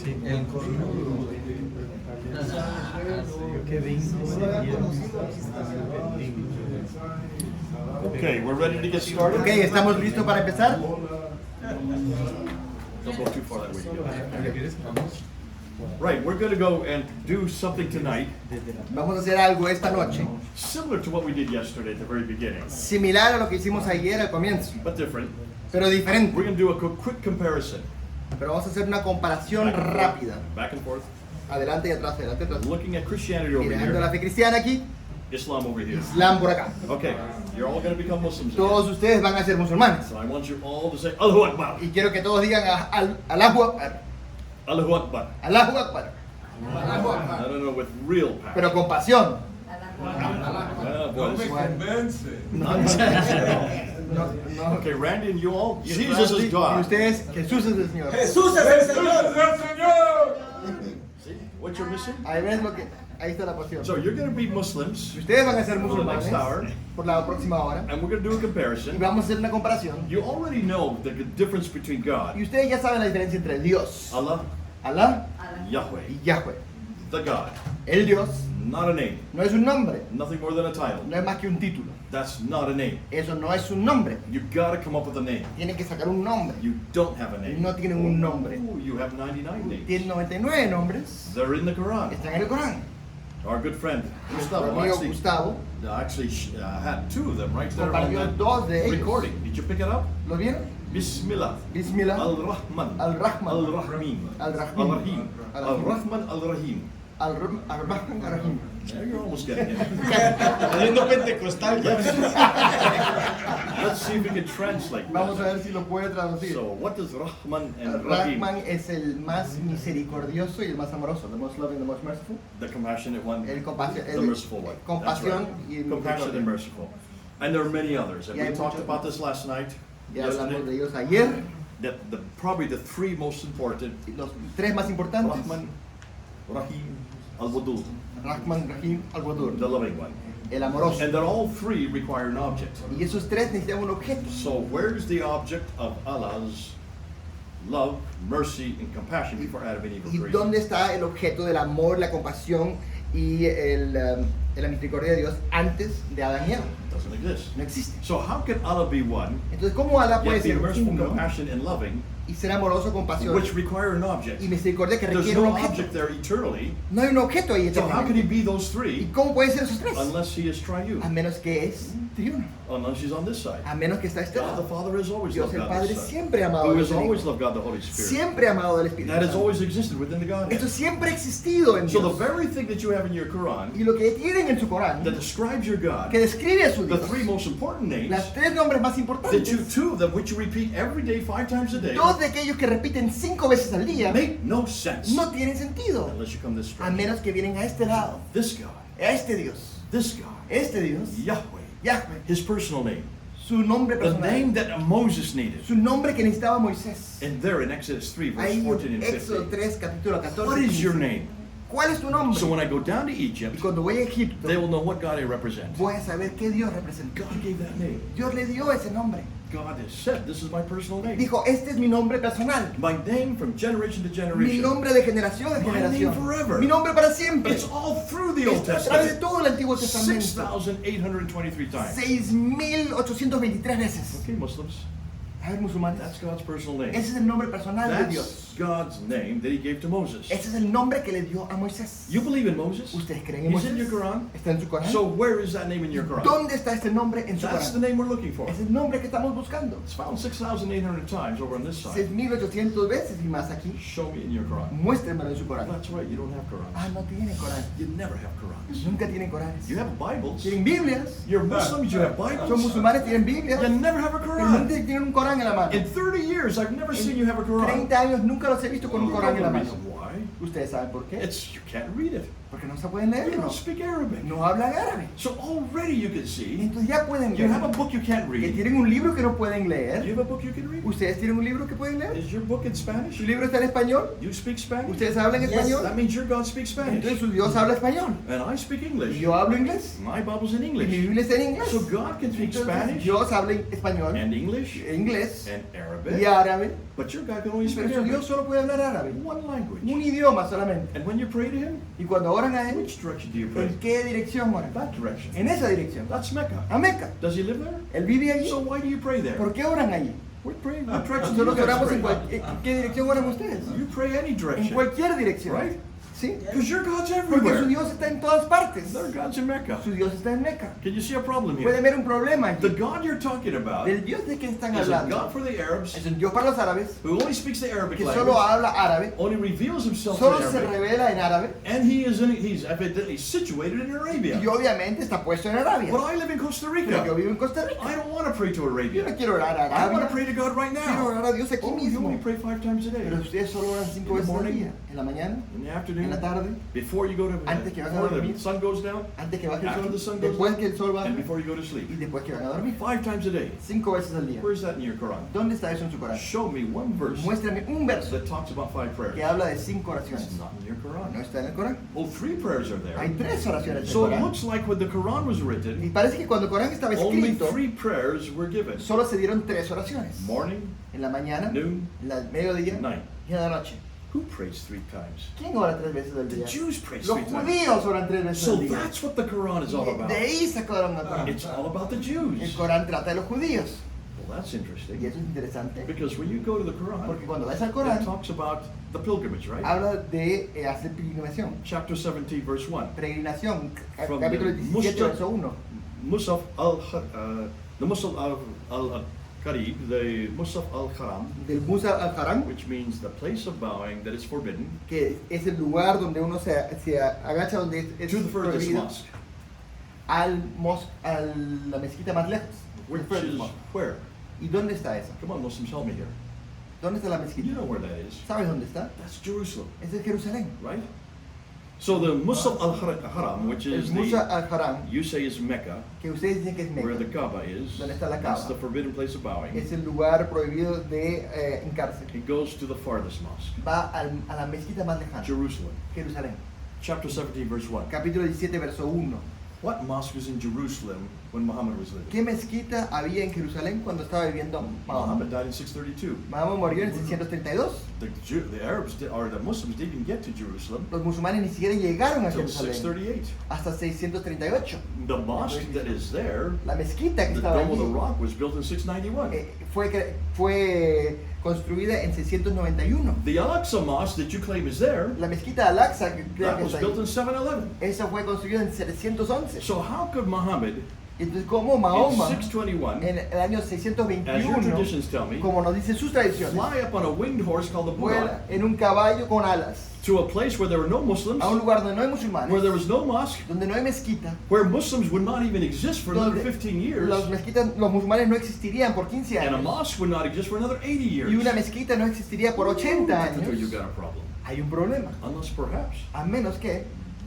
Sí, el código que 20 sería Okay, we're ready to get started. Ok, ¿estamos listos para empezar? Don't go too far that way. Right, we're going to go and do something tonight Vamos a hacer algo esta noche, similar to what we did yesterday at the very beginning, similar a lo que hicimos ayer al comienzo, but different. pero diferente. We're going to do a quick comparison. Pero vamos a hacer una comparación rápida, Back and forth. adelante y atrás, adelante y atrás. Looking at Christianity over Mirando la here, fe cristiana aquí, Islam over here. Islam por acá. Okay, you're all going to become Muslims. Todos Again. ustedes van a ser musulmanes. So I want you all to say Allahu Akbar. Y quiero que todos digan Allahu Akbar, Allahu Akbar. Allahu Akbar, I don't know, with real power. pero con pasión. Boy, this- No, no. Okay, Randy and you all, Y Jesus Randy, is y God. ustedes, Jesús es el Señor. Jesús es el Señor. See what you're missing? Ahí ves lo que, ahí está la pasión. So you're going to be Muslims, Ustedes van a ser For the musulmanes next hour. por la próxima hora and we're going to do a y comparison. vamos a hacer una comparación. You already know the difference between God, Y ustedes ya saben la diferencia entre Dios, Allah, Alá Yahweh, y Yahweh. the God. El Dios Not a name, no es un nombre, nothing more than a title. no es más que un título. That's not a name. Eso no es un nombre. You got to come up with a name. Tienen que sacar un nombre. You don't have a name. No tienen un nombre. Oh, you have 99 names. Tienen 99 nombres. They're in the Quran. Están en el Corán. Our good friend Nuestro Gustavo amigo actually, Gustavo had two of them right there on compartió that dos de ellos. recording. Did you pick it up? ¿Lo vieron? Bismillah. Bismillah. Al-Rahman. Al-Rahman. Al-Rahim. Al-Rahim. Al-Rahim. Al-Rahman. Al-Rahim. Al-Rahman Ar-Rahim. There, you're almost getting it. Yendo pentecostal ya. Let's see if we can translate Vamos a that. ver si lo puede traducir. So, what does Rahman and Rahim, Rahman es el más misericordioso y el más amoroso. The most loving, the most merciful. the compassionate one, El compasión, the merciful one? That's compasión right. y Compassionate and merciful. And there are many others. And Y hay we talked muchos about this last night. Ya hablamos de Yesterday. ellos ayer. That probably the three most important: Los tres más importantes. Rahman, Rahim, Al-Wadud, Rahman, Rahim, Al-Wadur. the loving one. El amoroso. And that all three require an object. Y esos tres necesitan un objeto. So where's the object of Allah's love, mercy, and compassion before Adam and Eve ¿Y were created? dónde está el objeto del amor, la compasión y la misericordia de Dios antes de Adán y Eva? Doesn't exist. No existe. So how can Allah be one, Entonces, ¿cómo Allah puede yet be ser merciful, uno compassionate, and loving, y ser amoroso, compasión which require an object? y misericordia que There's requiere un no objeto? object there eternally. No hay un objeto ahí So how can he eternamente. be those ¿Y three cómo puede ser esos tres? unless he is A triune? menos que es triuno. Unless he's on this side. A menos que está a este God the lado. Father has always Dios loved el God Padre the Son. siempre ha amado Who a has Dios el always Hijo. loved God the Holy Spirit. Siempre ha amado al Espíritu That has Santo. always existed within the Esto Godhead. siempre ha existido en So Dios. the very thing that you have in your Quran Y lo que tienen en su Corán, that describes your God, que describe a su the Dios, three most important names, las tres nombres más that you, importantes, two of them, which you repeat every day 5 times a day, dos de aquellos que repiten 5 veces al día, make no sense no tienen sentido, unless you come this a straight. menos que vienen a este lado, This God, a este Dios, this God, este Dios, Yahweh, Yahweh, his personal name, su nombre the name personal, that Moses needed. su nombre que necesitaba Moisés. And there in Exodus 3, verse Ahí 14 and en Éxodo 15. 3, capítulo 14. What is your 15. name? ¿Cuál es tu nombre? So when I go down to Y Egypt, cuando voy a Egipto, they will know what God I represent. voy a saber qué Dios representa. God gave that name. Dios le dio ese nombre. God has said, this is my personal name. Dijo, este es mi nombre personal. My name from generation to Mi generation. nombre de generación en My name generación. forever. Mi nombre para siempre. It's all through the Old Está a través de Testament. todo el Antiguo Testamento. 6,823 times. 6.823 veces. Okay, Muslims. A ver, musulmanes. That's God's personal name. Ese es el nombre personal de Dios. That's God's name that he gave to Moses. Ese es el nombre que le dio a Moisés. You believe in Moses? ¿Ustedes creen en Is it in Moisés? your Quran? Está en su Corán. So where is that name in your Quran? ¿Dónde está este nombre en su That's the Corán? name we're looking for. Es el nombre que estamos buscando. It's found 6,800 times over on this side. 6.800 veces y más aquí. Show me in your Quran. Muéstrenmelo en su Corán. That's right, you don't have Ah, Qurans. no tienen Corán. You never have Qurans. Nunca tienen Coranes. You have Bibles. Tienen Biblias. You're Muslims, you have Son Bibles. musulmanes, tienen Biblias. You never have a Pero Quran. nunca tienen un Corán en la mano. In 30 years, I've never seen you have a En Quran. 30 años nunca los he visto con un You Corán know en la the mano. reason why? ¿Ustedes saben por qué? You can't read it. Porque no se pueden You leerlo. don't speak Arabic. No hablan árabe. So already you can see Entonces ya pueden you have a ver book you can't que read. tienen un libro que no pueden Do leer. you have a book you can read? ¿Ustedes tienen un libro que pueden leer? Is your book in Spanish? ¿Su libro está en español? You speak Spanish? ¿Ustedes hablan español? That means your God speaks Entonces Spanish. su Dios habla español. And I speak Y English. yo hablo inglés. My Bible's in Y mi English. Biblia está en inglés. So God can speak Entonces Spanish Dios habla español, and English inglés inglés and y Arabic, árabe, but your God can only pero speak su Dios Arabic. solo puede hablar árabe. One language. Un idioma solamente. And when you pray to him, Y cuando oran a él, which direction do you pray? ¿en qué dirección oran? That direction. En esa dirección. That's Mecca. A Meca. Does he live there? Él vive allí. So why do you pray there? ¿Por qué oran allí? We're praying. What direction do you Nosotros guys oramos en pray? ¿en qué dirección oran ustedes? You pray any En direction. cualquier dirección. Right? ¿Sí? Because your God's Porque su everywhere. Dios está en todas partes. Their God's in Mecca. Su Dios está en Meca. Can you see a problem Puede here? haber un problema The allí. God you're talking about Del Dios de que están is a hablando God for the Arabs es un Dios para los árabes who only speaks the Arabic que solo language, habla árabe, only reveals himself solo in se Arabic, revela en árabe and he's evidently situated in Arabia. y obviamente está puesto en Arabia. But I live in Costa Pero yo Rica. vivo en Costa Rica. I don't want to pray to Yo no Arabia. quiero orar a I want to Arabia. pray to God right Quiero now. orar a Dios aquí Oh, you only mismo. pray 5 times a day. Pero ustedes solo oran 5 In the veces al morning, día. En la mañana, in the en afternoon, la tarde, before you go to Antes que vas a before dormir. the sun goes down, antes que baje el after the sol, sun goes después down, que el sol and baje before you go to y sleep. después que van a dormir. 5 times a day. 5 veces al día. Where's that in your Quran? ¿Dónde está eso en su Corán? Show me one verse Muéstrame un verso that talks about 5 prayers. que habla de 5 oraciones. It's not in your No Quran. está en el Corán. Oh, 3 prayers are Hay there. 3 oraciones en el So it Corán. looks like when the Quran was Y written, parece que cuando el Corán estaba only escrito, 3 prayers were given. solo se dieron 3 oraciones. Morning, En la mañana, noon, en el mediodía night. y en la noche. Who prays 3 times? ¿Quién ora 3 veces al The día? Jews pray Los 3 times. judíos oran 3 veces So al día. that's what the Quran is all about. De ahí sacaron el Corán. It's all about the El Jews. Corán trata de los judíos. Well, that's Y interesting. eso es interesante. Because when you go to the Quran, Porque cuando vas al it Corán, talks about the pilgrimage, right? habla de hacer peregrinación. Chapter 17, verse 1. Peregrinación, From capítulo the 17, verso 1. Musaf the Musaf al-Qarib, the Musaf al-Haram, Del Musa al Haram, which means the place of bowing that is forbidden, que es el lugar donde uno se agacha, donde es to the furthest prohibido, mosque, a la mezquita más lejos. which el furthest is mosque. where? ¿Y dónde está esa? Come on, Muslims, help me here. ¿Dónde está la You mezquita? know where that is. ¿Sabes dónde está? That's Jerusalem, Es en Jerusalén. right? So the Musaf al-Haram, which El is Musa the, al Haram, you say is Mecca, que ustedes dicen que es where the Meca, Kaaba is, ¿Dónde está la that's Kaaba? the forbidden place of bowing. es el lugar prohibido de hincarse. It goes to the farthest mosque, Va a la mezquita más lejana, Jerusalem. Jerusalén. Chapter 17, verse 1. Capítulo 17, verso 1. What mosque was in Jerusalem when Muhammad was living? ¿Qué mezquita había en Jerusalén cuando estaba viviendo Mahoma? Muhammad died in 632. Mahoma murió en 632. The Arabs or the Muslims didn't get to Jerusalem Los musulmanes ni siquiera llegaron a until Jerusalén 638. hasta 638. The mosque that is there, La mezquita que the estaba Dome of the allí Rock, was built in 691. fue construida en 691. The Al-Aqsa Mosque that you claim is there, La mezquita Al-Aqsa, que creo that que was está built ahí, in 711. esa fue construida en 711. So how could Muhammad Entonces, como in Mahoma, 621, en el año as your 621, traditions tell me, como nos dicen sus tradiciones, fly up on a winged horse called the Burak vuela en un caballo con alas to a place where there were no Muslims, a un lugar donde no hay where there musulmanes, was no mosque, donde no hay mezquita, where Muslims would not even exist for another donde 15 years, los musulmanes no existirían por 15 and a años mosque would not exist for another 80 years. y una mezquita no existiría por 80 So you años. got a problem. Hay un problema, Unless perhaps a menos que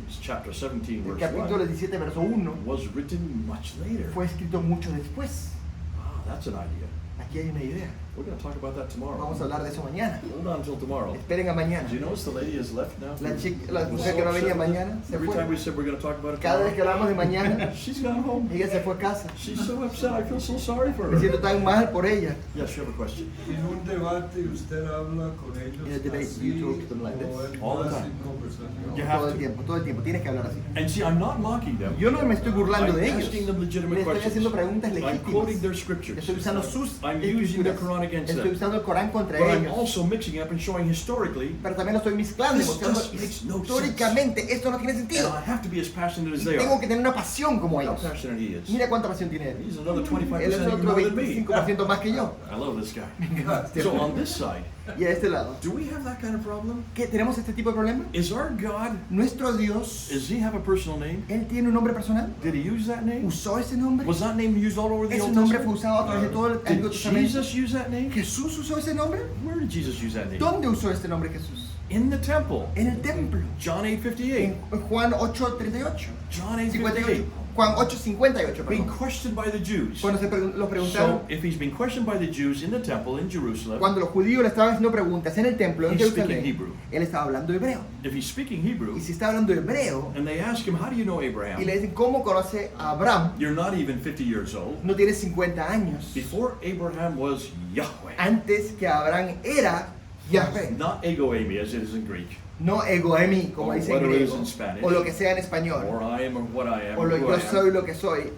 it's chapter 17, el verse capítulo 1 17, verso 1 was written much later. fue escrito mucho después. Ah, that's an idea. Aquí hay una idea. We're going to talk about that tomorrow. Vamos a hablar de eso mañana. Hold on until tomorrow. Esperen a mañana. Do you notice the lady has left now? La mujer que no venía mañana se Every time we fue. said we're going to talk about it Cada vez que tomorrow, hablamos de mañana, she's gone home. ella se fue a casa. She's so upset. I feel so sorry for Me her. siento tan mal por ella. Yes, you have a question. En un debate usted habla con ellos In a debate, así, you talk to them like this? o en All the una time. conversación. You have Todo el to. tiempo, todo el tiempo. Tienes que hablar así. And see, I'm not mocking them. Yo no me estoy burlando I'm de ellos. asking them Le legitimate estoy haciendo questions. preguntas I'm quoting legítimas. their scriptures. Estoy usando sus I'm using the escrituras. Quran against Estoy them. usando el Corán contra But I'm ellos. also mixing up and showing historically, Pero también lo estoy mezclando y This mostrando just makes no históricamente. Esto no tiene and sentido. I have to be as passionate as Y they tengo are. que tener una pasión como How ellos. passionate he is. Mira cuánta pasión tiene él. He's another Él 25% es even otro more than me. 25% más que yo. I love this guy. So on this side, Y a este lado, do we have that kind of problem? ¿qué tenemos este tipo de problema? Is our God, Nuestro Dios, does he have a personal name? ¿él tiene un nombre personal? Did he use that name? ¿Usó ese nombre? Was that name used all over the Ese Old nombre fue Testament? usado a través de todo el Antiguo Did Testamento. Jesus use that name? ¿Jesús usó ese nombre? Where did Jesus use that name? ¿Dónde usó este nombre Jesús? In the temple. En el templo. John En 8:58. Juan 8:38. John 58. 8:58. Juan 8:58, being perdón. questioned by the Jews. Cuando lo preguntaron, So if he's being questioned by the Jews in the temple in Jerusalem, cuando los judíos le estaban haciendo preguntas en el templo en he's speaking Jerusalén, Hebrew. él estaba hablando hebreo. If he's speaking Hebrew, Y si está hablando hebreo, and they ask him, how do you know y le Abraham? dicen, ¿cómo conoce a Abraham? You're not even 50 years old. No tiene 50 años. Before Abraham was Yahweh. Antes que Abraham era Yahvé. Not egoemi as it is in Greek. No egoemi, como Or dice en what it is griego. in Spanish. O lo que sea en español. Or I am or what I am. O or who yo I soy am. lo que soy.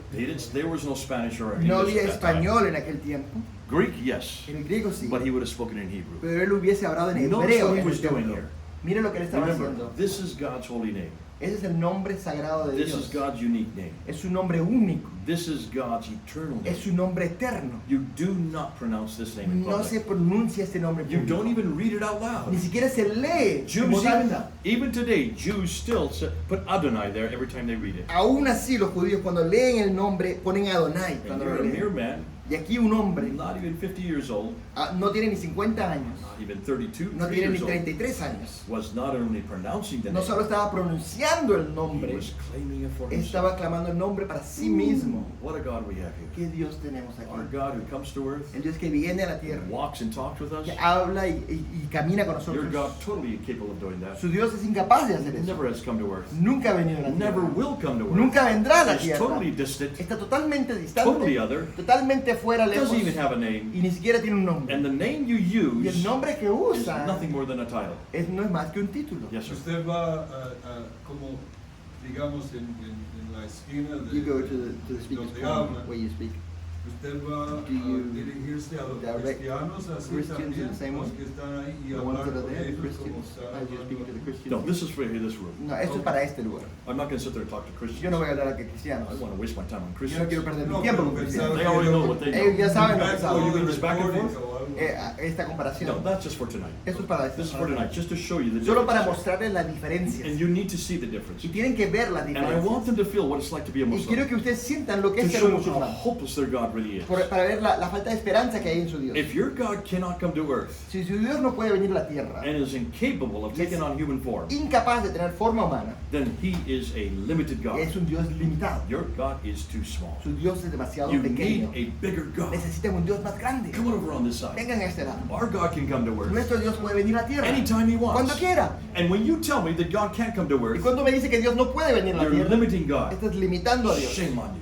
There was no Spanish or No English había at that time. español en aquel tiempo. Greek, yes. En el griego sí. But he would have spoken in Hebrew. Pero él hubiese hablado en Notice hebreo what he en was el doing templo. here. Mire lo que él estaba Remember, haciendo. this is God's holy name. Ese es el nombre sagrado de This is Dios. God's unique name. Es su nombre único. This is God's eternal Es name. su nombre eterno. You do not pronounce this name in No se public. pronuncia este nombre You público. don't even read it out loud. Ni siquiera se lee en Jews, voz alta. even today, Jews still put Adonai there every time they read it. Aún así, los judíos cuando leen el nombre ponen Adonai And cuando you're lo a mere leen. man, Y aquí un hombre not even 50 years old, no tiene ni 50 años, not even 32, no 3 tiene ni years old, 33 años. was not only pronouncing the No name, solo estaba pronunciando el he nombre, was claiming it for himself. estaba clamando el nombre para sí mismo. What a God we have here. ¿Qué Dios tenemos Our aquí? God who comes to earth, El Dios que viene a la tierra, walks and talks with us. que habla y camina con Your nosotros. God totally incapable of doing that. Su Dios es incapaz de hacer eso. Never has come to earth. Nunca ha venido a la Never tierra. will come to earth. Nunca vendrá a la Is tierra. totally distant. Está totalmente Totally distante, other. totalmente fuera, lejos, Doesn't even have a name. y ni siquiera tiene un nombre. And the name you Y use el nombre que is usa nothing more than a title. no es más que un título. Yes, sir. Usted va como, digamos, en la esquina de You go to the speaker's donde corner habla. where you speak. Usted va Do you a dirigirse a los direct cristianos así Christians in también, the same los way? que están ahí y The ones hablar that are con there, ellos como Christians, está as you're speaking to the Christians. No, this is for this room. No, esto es para este lugar. I'm not going to sit there and talk to Christians. Yo no voy a hablar a cristianos. I want to waste my time on Yo no Christians. quiero perder mi No, tiempo pero con pensaba cristianos. They already know what they Ellos ya saben lo que Back saben. you mean this back and forth? o algo. Esta No, comparación. that's just for tonight. Esto es para This is for tonight, just to show you the Solo para difference. mostrarles las And diferencias. you need to see the difference. Y tienen que ver las And I want diferencias. them to feel what it's like to be a Y quiero Muslim. que ustedes sientan lo que To es ser un show how musulmán. hopeless their God really is. Para ver la falta de esperanza que hay en su Dios. If your God cannot come to earth Si su Dios no puede venir a la tierra, and is incapable of taking on human form, incapaz de tener forma humana, then he is a limited God. es un Dios limitado. Your God is too small. Su Dios es demasiado You pequeño. need a bigger God. Necesitan un Dios más grande. Come on over on this side. Vengan a este lado. Our God can come to earth Nuestro Dios puede venir a la tierra anytime he cuando wants. quiera. And when you tell me that God can't come to Y earth, cuando me dice que Dios no puede venir a la you're tierra, limiting God. estás limitando a Dios. Shame on you.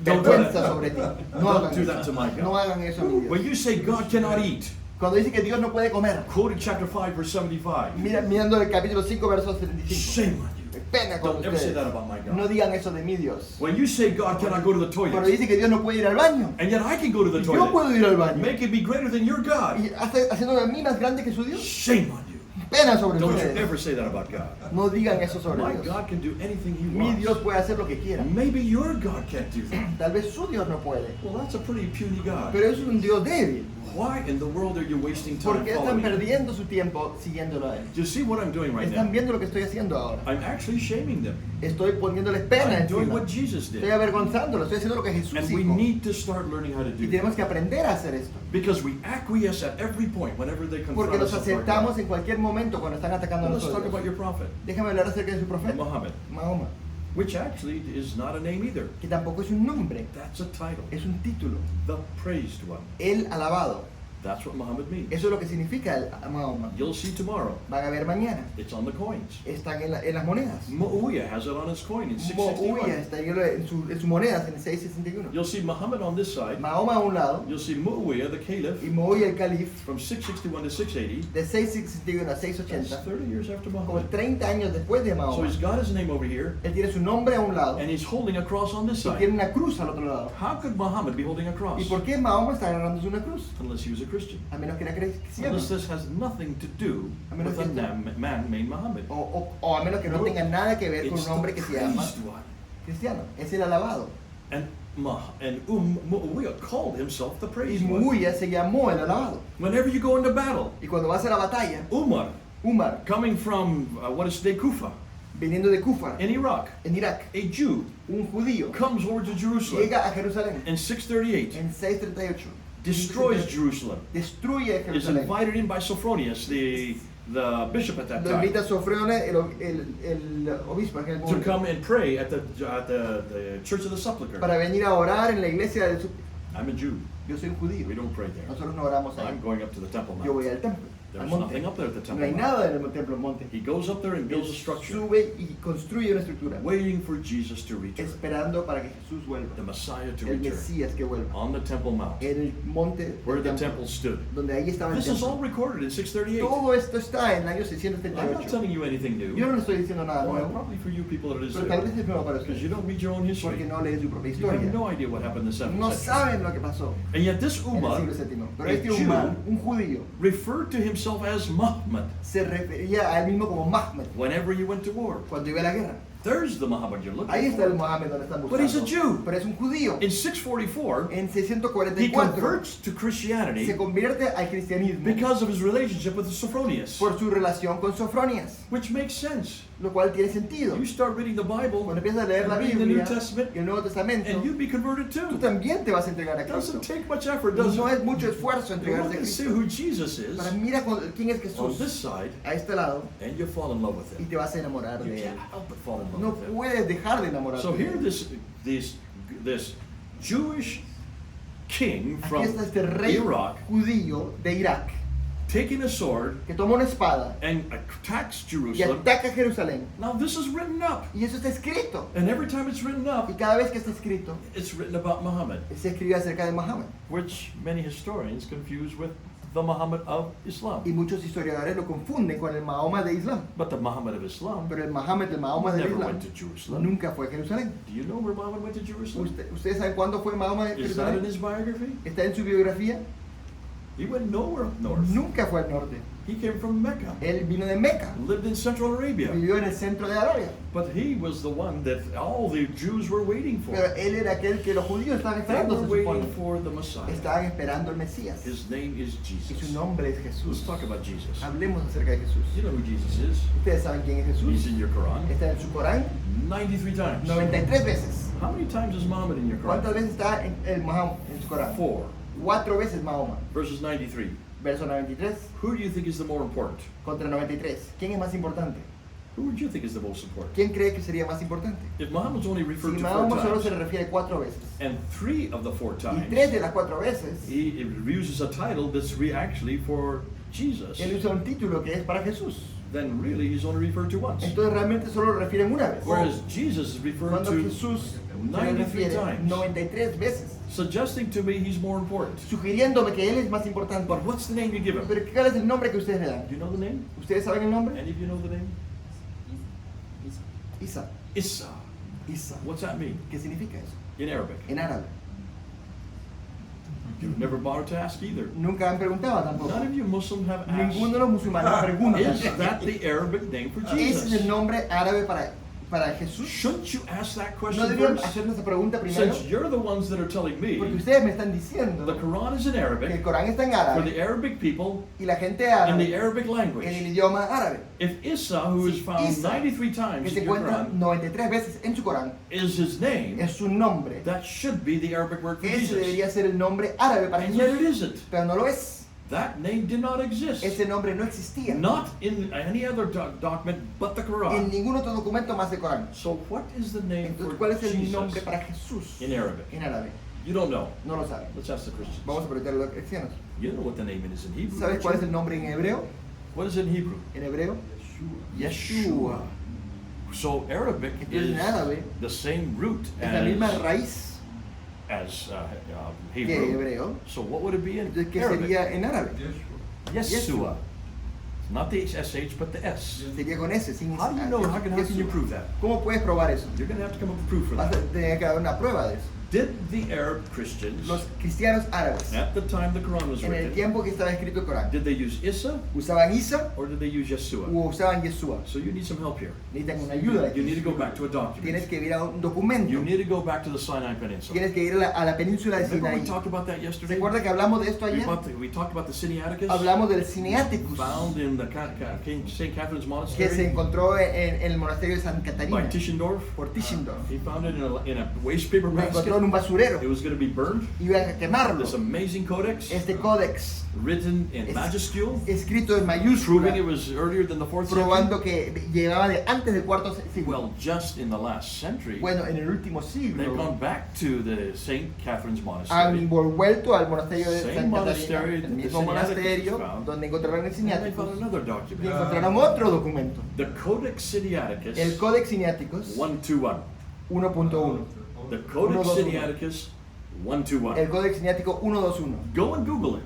Don't do Vergüenza that. sobre ti. No Don't hagan do that to my eso. No God. hagan eso a mi When Dios. you say God cannot eat, Cuando dice que Dios no puede comer, quoted chapter 5, verse 75. mirando el capítulo 5, verso 75. Shame on you. Pena con Don't ever say that ustedes. about my No God. digan eso de mi Dios. When you say God cannot go to the Cuando toilet, dice que Dios no puede ir al baño, and yet I can go to the y yo toilet, puedo ir al baño, make it be greater than your God. y haciéndome a mí más grande que su Dios. Shame on you. Pena sobre Don't you ustedes. ever say that about God. No digan eso sobre My Dios. God can do anything he Mi Dios wants. puede hacer lo que quiera. Maybe your God can't do that. Tal vez su Dios no puede. Well, that's a pretty puny God. Pero eso es un Dios débil. Why in the world are you wasting time Porque están following him? perdiendo su tiempo siguiéndolo a él. Do you see what I'm doing right Están now? viendo lo que estoy haciendo ahora. I'm actually shaming them. Estoy poniéndoles pena I'm doing encima. what Jesus Estoy did. avergonzándolo. Estoy haciendo lo que Jesús And we hizo. need to start learning how to Y do tenemos that. que aprender a hacer esto. Because we acquiesce at every point whenever they confront Porque us los with our aceptamos God. en cualquier momento cuando están atacando a Well, let's talk nosotros. about your prophet, Déjame hablar acerca de su profeta, Muhammad, Mahoma, which actually is not a name either. que tampoco es un nombre, That's a title. es un título. The praised one. El alabado. That's what Muhammad means. Eso es lo que significa el Mahoma. You'll see tomorrow. Van a ver mañana. It's on the coins. Están en las monedas. Muawiyah has it on his coin in Muawiyah 661. está en su monedas en el 661. You'll see Muhammad on this side. Mahoma a un lado You'll see Muawiyah, the y caliph, Muawiyah el calif from 661 to 680. de 661 a That's 680, 30 years after como Muhammad. 30 años después de So Mahoma. he's got his name over here, Él tiene su nombre a un lado and he's holding a cross on this y tiene side. una cruz al otro lado. How could Muhammad be holding a cross? ¿Y por qué Mahoma está agarrándose una cruz? Unless he was a Christian. A menos que era cristiano. Unless this has nothing to do A menos with a que esto- man named Muhammad. O a menos que no tenga nada que ver con It's un hombre the que se llama praised one. cristiano. Es el alabado. And Muawiyah called himself the Y praised one. Muawiyah se llamó el alabado. Whenever you go into battle, Y cuando vas a la batalla, Umar, Umar, coming from what is today Kufa viniendo de Kufa, in Iraq, en Irak, a Jew un judío comes over to Jerusalem llega a Jerusalén in 638, en 638. destroys Jerusalem, Destruye is Jerusalén. invited in by Sophronius, the the bishop at that lo time, invita Sofrone, el obispo en aquel to momento, come and pray at the Church of the Sepulchre. para venir a orar en la iglesia de su... I'm a Jew. Yo soy un judío. We don't pray there. Nosotros no oramos ahí. I'm going up to the Temple Yo voy Mount. al templo, al There's monte. nothing up there at the No Temple hay Mount. nada en el templo del monte. He goes up there and builds a Él structure, sube y construye una estructura, waiting for Jesus to return, esperando para que Jesús vuelva, the Messiah to el return, Mesías que vuelva, on the Temple Mount, en el monte where del the templo, temple stood. donde ahí estaba el This is all templo. recorded in 638. Todo esto está en el año I'm not 638. telling you anything new. Yo no le estoy diciendo nada Well, nuevo, probably for you people it is pero tal vez new, es nuevo para because you ustedes, don't read your own porque history. no leen su propia You have historia. no idea what happened in the 7th No century. saben lo que pasó And yet this en el Ummah siglo VII. Pero a este Jew, Umar, un judío, referred to himself as Muhammad se refería a él mismo como Mahmed whenever he went to war. cuando iba a la guerra. There's the Muhammad you're Ahí looking está el for. Mohammed donde están But he's a buscando. Jew. Pero es un judío. In 644, En he 644 converts to se Christianity convierte al cristianismo because of his relationship with Sophronius, por su relación con Sofronias, which makes sense. lo cual tiene sentido. You start reading the Bible Cuando empiezas a leer la and reading the New Biblia Testament, y el Nuevo Testamento, and you'd be converted tú too. también te vas a entregar a It Cristo. doesn't take much effort, does No it? es mucho esfuerzo You entregarse look a and see Cristo. who Jesus is Para mira quién es on Jesús this side, a este lado and you fall in love with y him. te vas a enamorar You de él. can't help but fall in No love with him. puedes dejar de enamorarte So de here él. this Jewish king Aquí from está este rey Iraq judío de Irak taking a sword que toma una espada and attacks y Jerusalem. ataca a Jerusalén. Now this is written up, Y eso está escrito. and every time it's written up, Y cada vez que está escrito, it's written about Muhammad, se escribe acerca de Mohammed. which many historians confuse with the Muhammad of Islam. Y muchos historiadores lo confunden con el Mahoma de Islam. But the Muhammad of Islam Pero el Mohammed del Mahoma del never Islam went to Jerusalem. nunca fue a Jerusalén. Do you know where Muhammad went to Jerusalem? ¿Ustedes saben cuándo fue Mahoma de Is that in Jerusalén? his biography? ¿Está en su biografía? He went nowhere up north. Nunca fue al norte. He came from Mecca, Él vino de Meca. lived in Central Arabia. Vivió en el centro de Arabia. But he was the one that all the Jews were waiting for. Pero él era aquel que los judíos estaban They esperando, were se supone. waiting for the Messiah. Estaban esperando el Mesías. His name is Y su Jesus. nombre es Let's Jesús. talk about Jesus. Hablemos acerca de Jesús. You know who Jesus is. ¿Ustedes saben quién es He's Jesús? in your Quran Está en su Corán 93 times. 93 veces. How many times is Muhammad in your ¿Cuántas Quran? veces está en el Mahoma en su Corán? 4 4 veces Mahoma. verses 93. Verso 93 Who do you think is the more important? contra 93. ¿Quién es más importante? Who would you think is the most important? ¿Quién cree que sería más importante? If Muhammad's only Si referred to 4 Mahoma solo se le times, refiere 4 veces and 3 of the 4 y times, 3 de las 4 veces he uses a title that's actually for Jesus, él usa un título que es para Jesús, then really he's only referred to once. entonces realmente solo lo refieren una vez. Whereas Jesus is referred Cuando to Jesús se le 93 refiere times, 93 veces, suggesting to me he's more important. sugiriéndome que él es más importante. But what's the name you give him? Pero ¿cuál es el nombre que ustedes le dan? Do you know the name? ¿Ustedes saben el nombre? Any of you know the name? Isa. Issa. Isa. What's that mean ¿Qué significa eso? in Arabic? En árabe. You've never bothered to ask either. Nunca han preguntado tampoco. None of you Muslims have asked. Ninguno de los musulmanes pregunta. Is that the Arabic name for Ese es el Jesus? nombre árabe para Jesús. Shouldn't you ask that ¿No question deberían first? hacernos esa pregunta primero? Since you're the ones that are telling Porque me ustedes me están diciendo the Quran is in que el Arabic Corán está en for árabe the Arabic people y la gente in the árabe Arabic en el language. idioma árabe, If Issa, who is found Isa, 93 que times se in your encuentra Quran, 93 veces en su Corán, is his name, es su nombre. that should be the Arabic word for Ese Jesus. debería ser el nombre árabe para And yet it Jesús, isn't. pero no lo es. That name did not exist. Ese nombre no existía Not in any other document but the en Quran. ningún otro documento más de Corán. So what is the name Entonces, for ¿cuál es el Jesus nombre para Jesús in Arabic? en árabe? You don't know. No lo saben. Let's ask the Christians. Vamos a preguntarle a los cristianos. You know what the name is in Hebrew. ¿Sabes don't cuál es you? el nombre en hebreo? What is it in Hebrew? En hebreo, Yeshua. So Arabic Entonces, is en árabe the same root es la misma as, raíz que Hebrew. hebreo. So what would it be in Entonces, ¿qué Arabic? sería en árabe? Yeshua. Not the SH, but the S. Sería con S, sin How do you know? How can you prove that? ¿Cómo puedes probar eso? You're going to have to come up with proof for Vas a that. tener que dar una prueba de eso. Did the Arab Christians, Los cristianos árabes, at the time the Quran was en el written, tiempo que estaba escrito el Corán, did they use Issa ¿usaban Isa or did they use Yeshua? o usaban Yeshua? So you need some help here. Necesitan una ayuda. You need to go back to a Tienes document. que ir a un documento. You need to go back to the Sinai Peninsula. Tienes que ir a la península de Remember we Sinaí. talked about that ¿Se yesterday? acuerda que hablamos de esto ayer? We talked about the Sinaiticus Hablamos del Cineaticus, found in the St. Catherine's que se Monastery encontró en el monasterio de San by Catarina, Tischendorf. por Tischendorf. He found it in a waste paper Lo encontró basket. en en un basurero. It was going to be burned. Iban a quemarlo. This amazing codex, Este códex, written in majuscule, escrito en proving mayúscula, it was earlier than the 4th century. probando que llegaba de antes del cuarto siglo. Well, just in the last century, Bueno, en el último they've siglo gone back to the St. Catherine's han Monastery. vuelto al monasterio de Same Santa monastery Catarina, that el the mismo Sinaiticus monasterio found. donde encontraron el And they Sinaiticus found another y document. encontraron otro documento, The Codex Sinaiticus el Codex Sinaiticus 121. 1.1, The Codex 121. Sinaiticus 121. el Codex Siniático 121. Go and Google it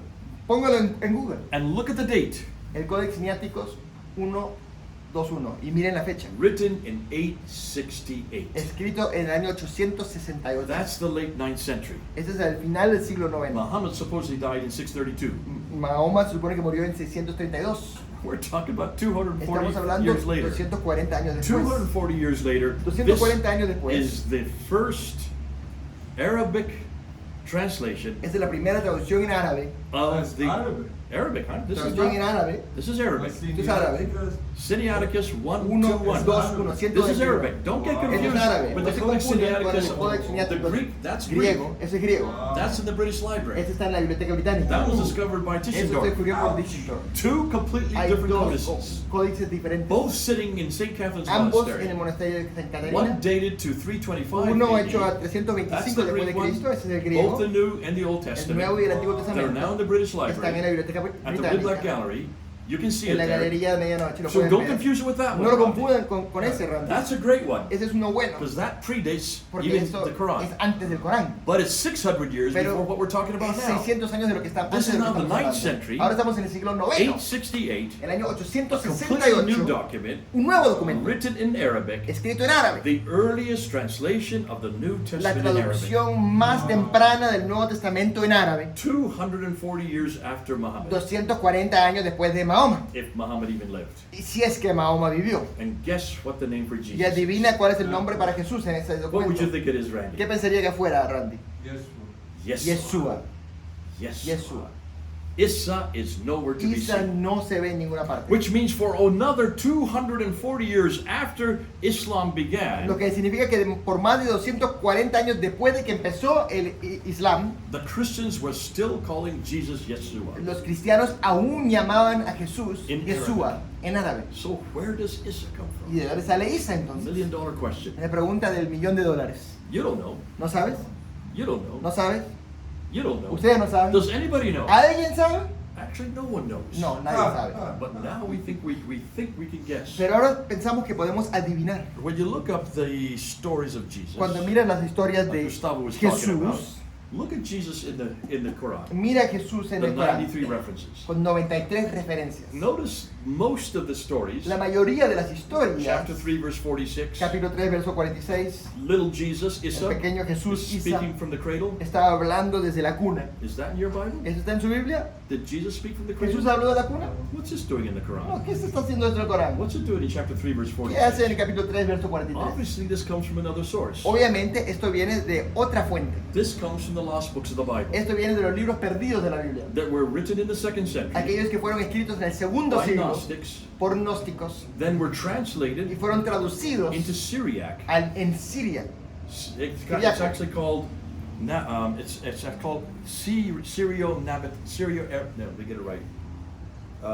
Póngalo en Google, and look at the date. el Codex Siniáticos 121 y miren la fecha. Written in 868. Escrito en el año 868. That's the late 9th century. Ese es el final del siglo IX. Muhammad supposedly died in 632. Mahoma se supone que murió en 632. We're talking about 240 Estamos hablando years later. 240 años después. 240 years later, 240 años this después. is the first Arabic translation Esta es la primera traducción en árabe. of the Árabe. Arabic, huh? This is Traducción en not, árabe. this is Arabic. Esto es árabe. Sinaiticus 121. 121. This is Arabic. Don't get Esto confused es árabe. with No the se Codex confundan con el Codex Sinaiticus. The Siniático Greek, that's Greek. griego. Ese es griego. That's in the British Library. Este está en la biblioteca británica. That was discovered by Eso se Tischendorf. descubrió por Tischendorf. Two completely Hay different dos codices, códices diferentes. both sitting in St. Catherine's Ambos en el Monastery. monasterio de Santa One Catarina. dated to 325 Uno hecho a AD. That's 325 the después de Greek one. Cristo. Ese es el Both griego. the New and the Old El Testament. Nuevo y el Antiguo They're now in Testamento the British están en la Library biblioteca at the Red Black británica. Gallery. You can see En it la there. galería de medianoche. Lo So pueden don't ver. confuse it with that No one. lo Randy. confundan con ese, Randy. That's a great one Ese es uno bueno. because that predates Porque even esto the es Quran. antes del Corán. But it's 600 years Pero before what we're talking about es now. 600 años de lo que está This antes is de lo now que the estamos 9th hablando. century. Ahora estamos en el siglo IX. 868. El año A completely new 868. document Un nuevo documento. written in Arabic. Escrito en árabe. The earliest translation of the New La Testament in Arabic. traducción más temprana del Nuevo Testamento en árabe. 240 years after Muhammad, 240 años después de Mahoma. if Muhammad even lived. Y si es que Mahoma vivió. And guess what the name for Y Jesus is? adivina cuál es el nombre para Jesús en ese What would you documento. think it is, Randy? ¿Qué pensaría que fuera, Randy? Yes. Yeshua. Yes. Yeshua. Issa is nowhere to be Isa seen. no se ve en ninguna parte. Which means for another 240 years after Islam began, Lo que significa que por más de 240 años después de que empezó el Islam, the Christians were still calling Jesus Yeshua. los cristianos aún llamaban a Jesús In Yeshua en árabe. So where does Issa come ¿Y from? de dónde sale Isa $1 entonces? million question. La pregunta del $1.000.000. You don't know. ¿No sabes? You don't know. ¿No sabes? You don't know. ¿Ustedes no saben? Does anybody know? ¿Alguien sabe? Actually, no one knows. No, nadie sabe. But now we think we can guess. Pero ahora pensamos que podemos adivinar. When you look up the stories of Jesus, Cuando miras las historias like de Gustavo was talking about, Jesús, look at Jesus in the Quran. mira a Jesús en The el Corán 93 references. con 93 referencias. Notice most of the stories. La mayoría de las historias, Chapter 3, verse 46. capítulo 3, verso 46, Little Jesus, Issa, el pequeño Jesús, is Isa, speaking from the cradle. estaba hablando desde la cuna. Is that in your Bible? ¿Eso está en su Biblia? Did Jesus speak from the cradle? ¿Jesús habló de la cuna? What's this doing in the No, Quran? ¿qué se está haciendo dentro del Corán? What's it doing in chapter 3, verse ¿Qué hace en 46? el capítulo 3, verso 43? Obviously, this comes from another source. Obviamente esto viene de otra fuente. This comes from the lost books of the Bible Esto viene de los libros perdidos de la Biblia. that were written in the 2nd century Aquellos que fueron escritos en el segundo by siglo Gnostics, por gnósticos then were y translated fueron traducidos into Syriac. en Siria. It's actually called it's called Syrio. No, we get it right.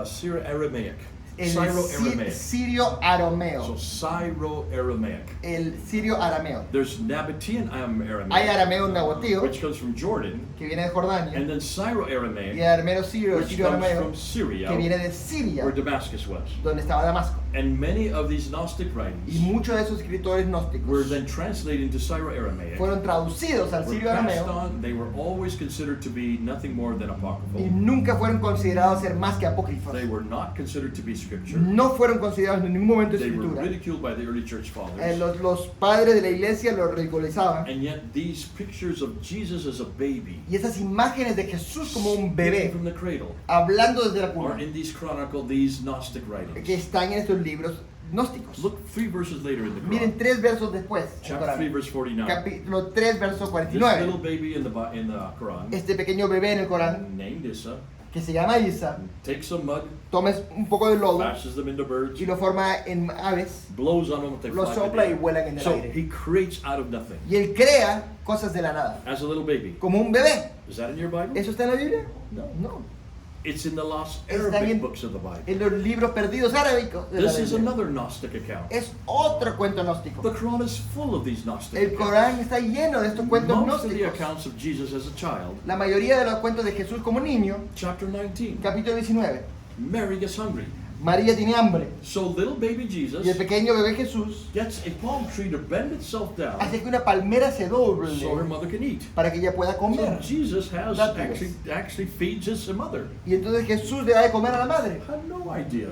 Syro-Aramaic. El Syro-Aramaic. sirio arameo. So Syro-Aramaic. El sirio arameo. There's Nabatean Hay Aramaic, arameo naboteo, which comes from Jordan, que viene de Jordania, and then y Syro-Aramaic, arameo sirio, which sirio comes arameo, from Syria, que viene de Siria, where Damascus was. donde estaba Damasco. And many of these Gnostic Y writings muchos de esos escritores were gnósticos then translated into Syro-Aramaic. fueron traducidos al Were sirio passed arameo on. They were always considered to be nothing more than y apocryphal. nunca fueron considerados ser más que apócrifos. They were not considered to be scripture. No fueron considerados en ningún momento They were escritura. ridiculed by the early church fathers. Los padres de la iglesia lo ridiculizaban. And yet these pictures of Jesus as a baby, Y esas imágenes de Jesús como un speaking bebé, from the cradle, hablando desde la are cuna, in these chronicle, these Gnostic que writings. están en estos libros gnósticos. Look 3 verses later in the Miren Quran. 3 versos después, en Chapter 3, Corán. verse 49. Capítulo 3, verso This 49. little baby in the Quran, Este pequeño bebé en el Corán, named Issa, que se llama Isa, takes some mud, toma un poco de lodo fashions them into birds, y lo forma en aves, blows on them, they lo fly. sopla y vuelan en el So aire. he creates out of nothing. Y él crea cosas de la nada, As a little baby. como un bebé. Is that in your Bible? ¿Eso está en la Biblia? No. No. It's in the lost Está Arabic en- books of the Bible. En los libros perdidos árabicos de la This is Biblia. another Gnostic account. Es otro cuento gnóstico. The Quran is full of these Gnostic El accounts. Corán está lleno de estos cuentos Most of the gnósticos. accounts of Jesus as a child, La mayoría de los cuentos de Jesús como niño, chapter 19, capítulo 19. Mary gets hungry. María tiene hambre So little baby y el Jesus pequeño bebé Jesús gets a palm tree to bend itself down hace que una palmera se doble so her mother can eat. para que ella pueda So comer. Jesus has Dátiles. actually feeds his mother. Y entonces Jesús le da de comer a la madre. I had no idea.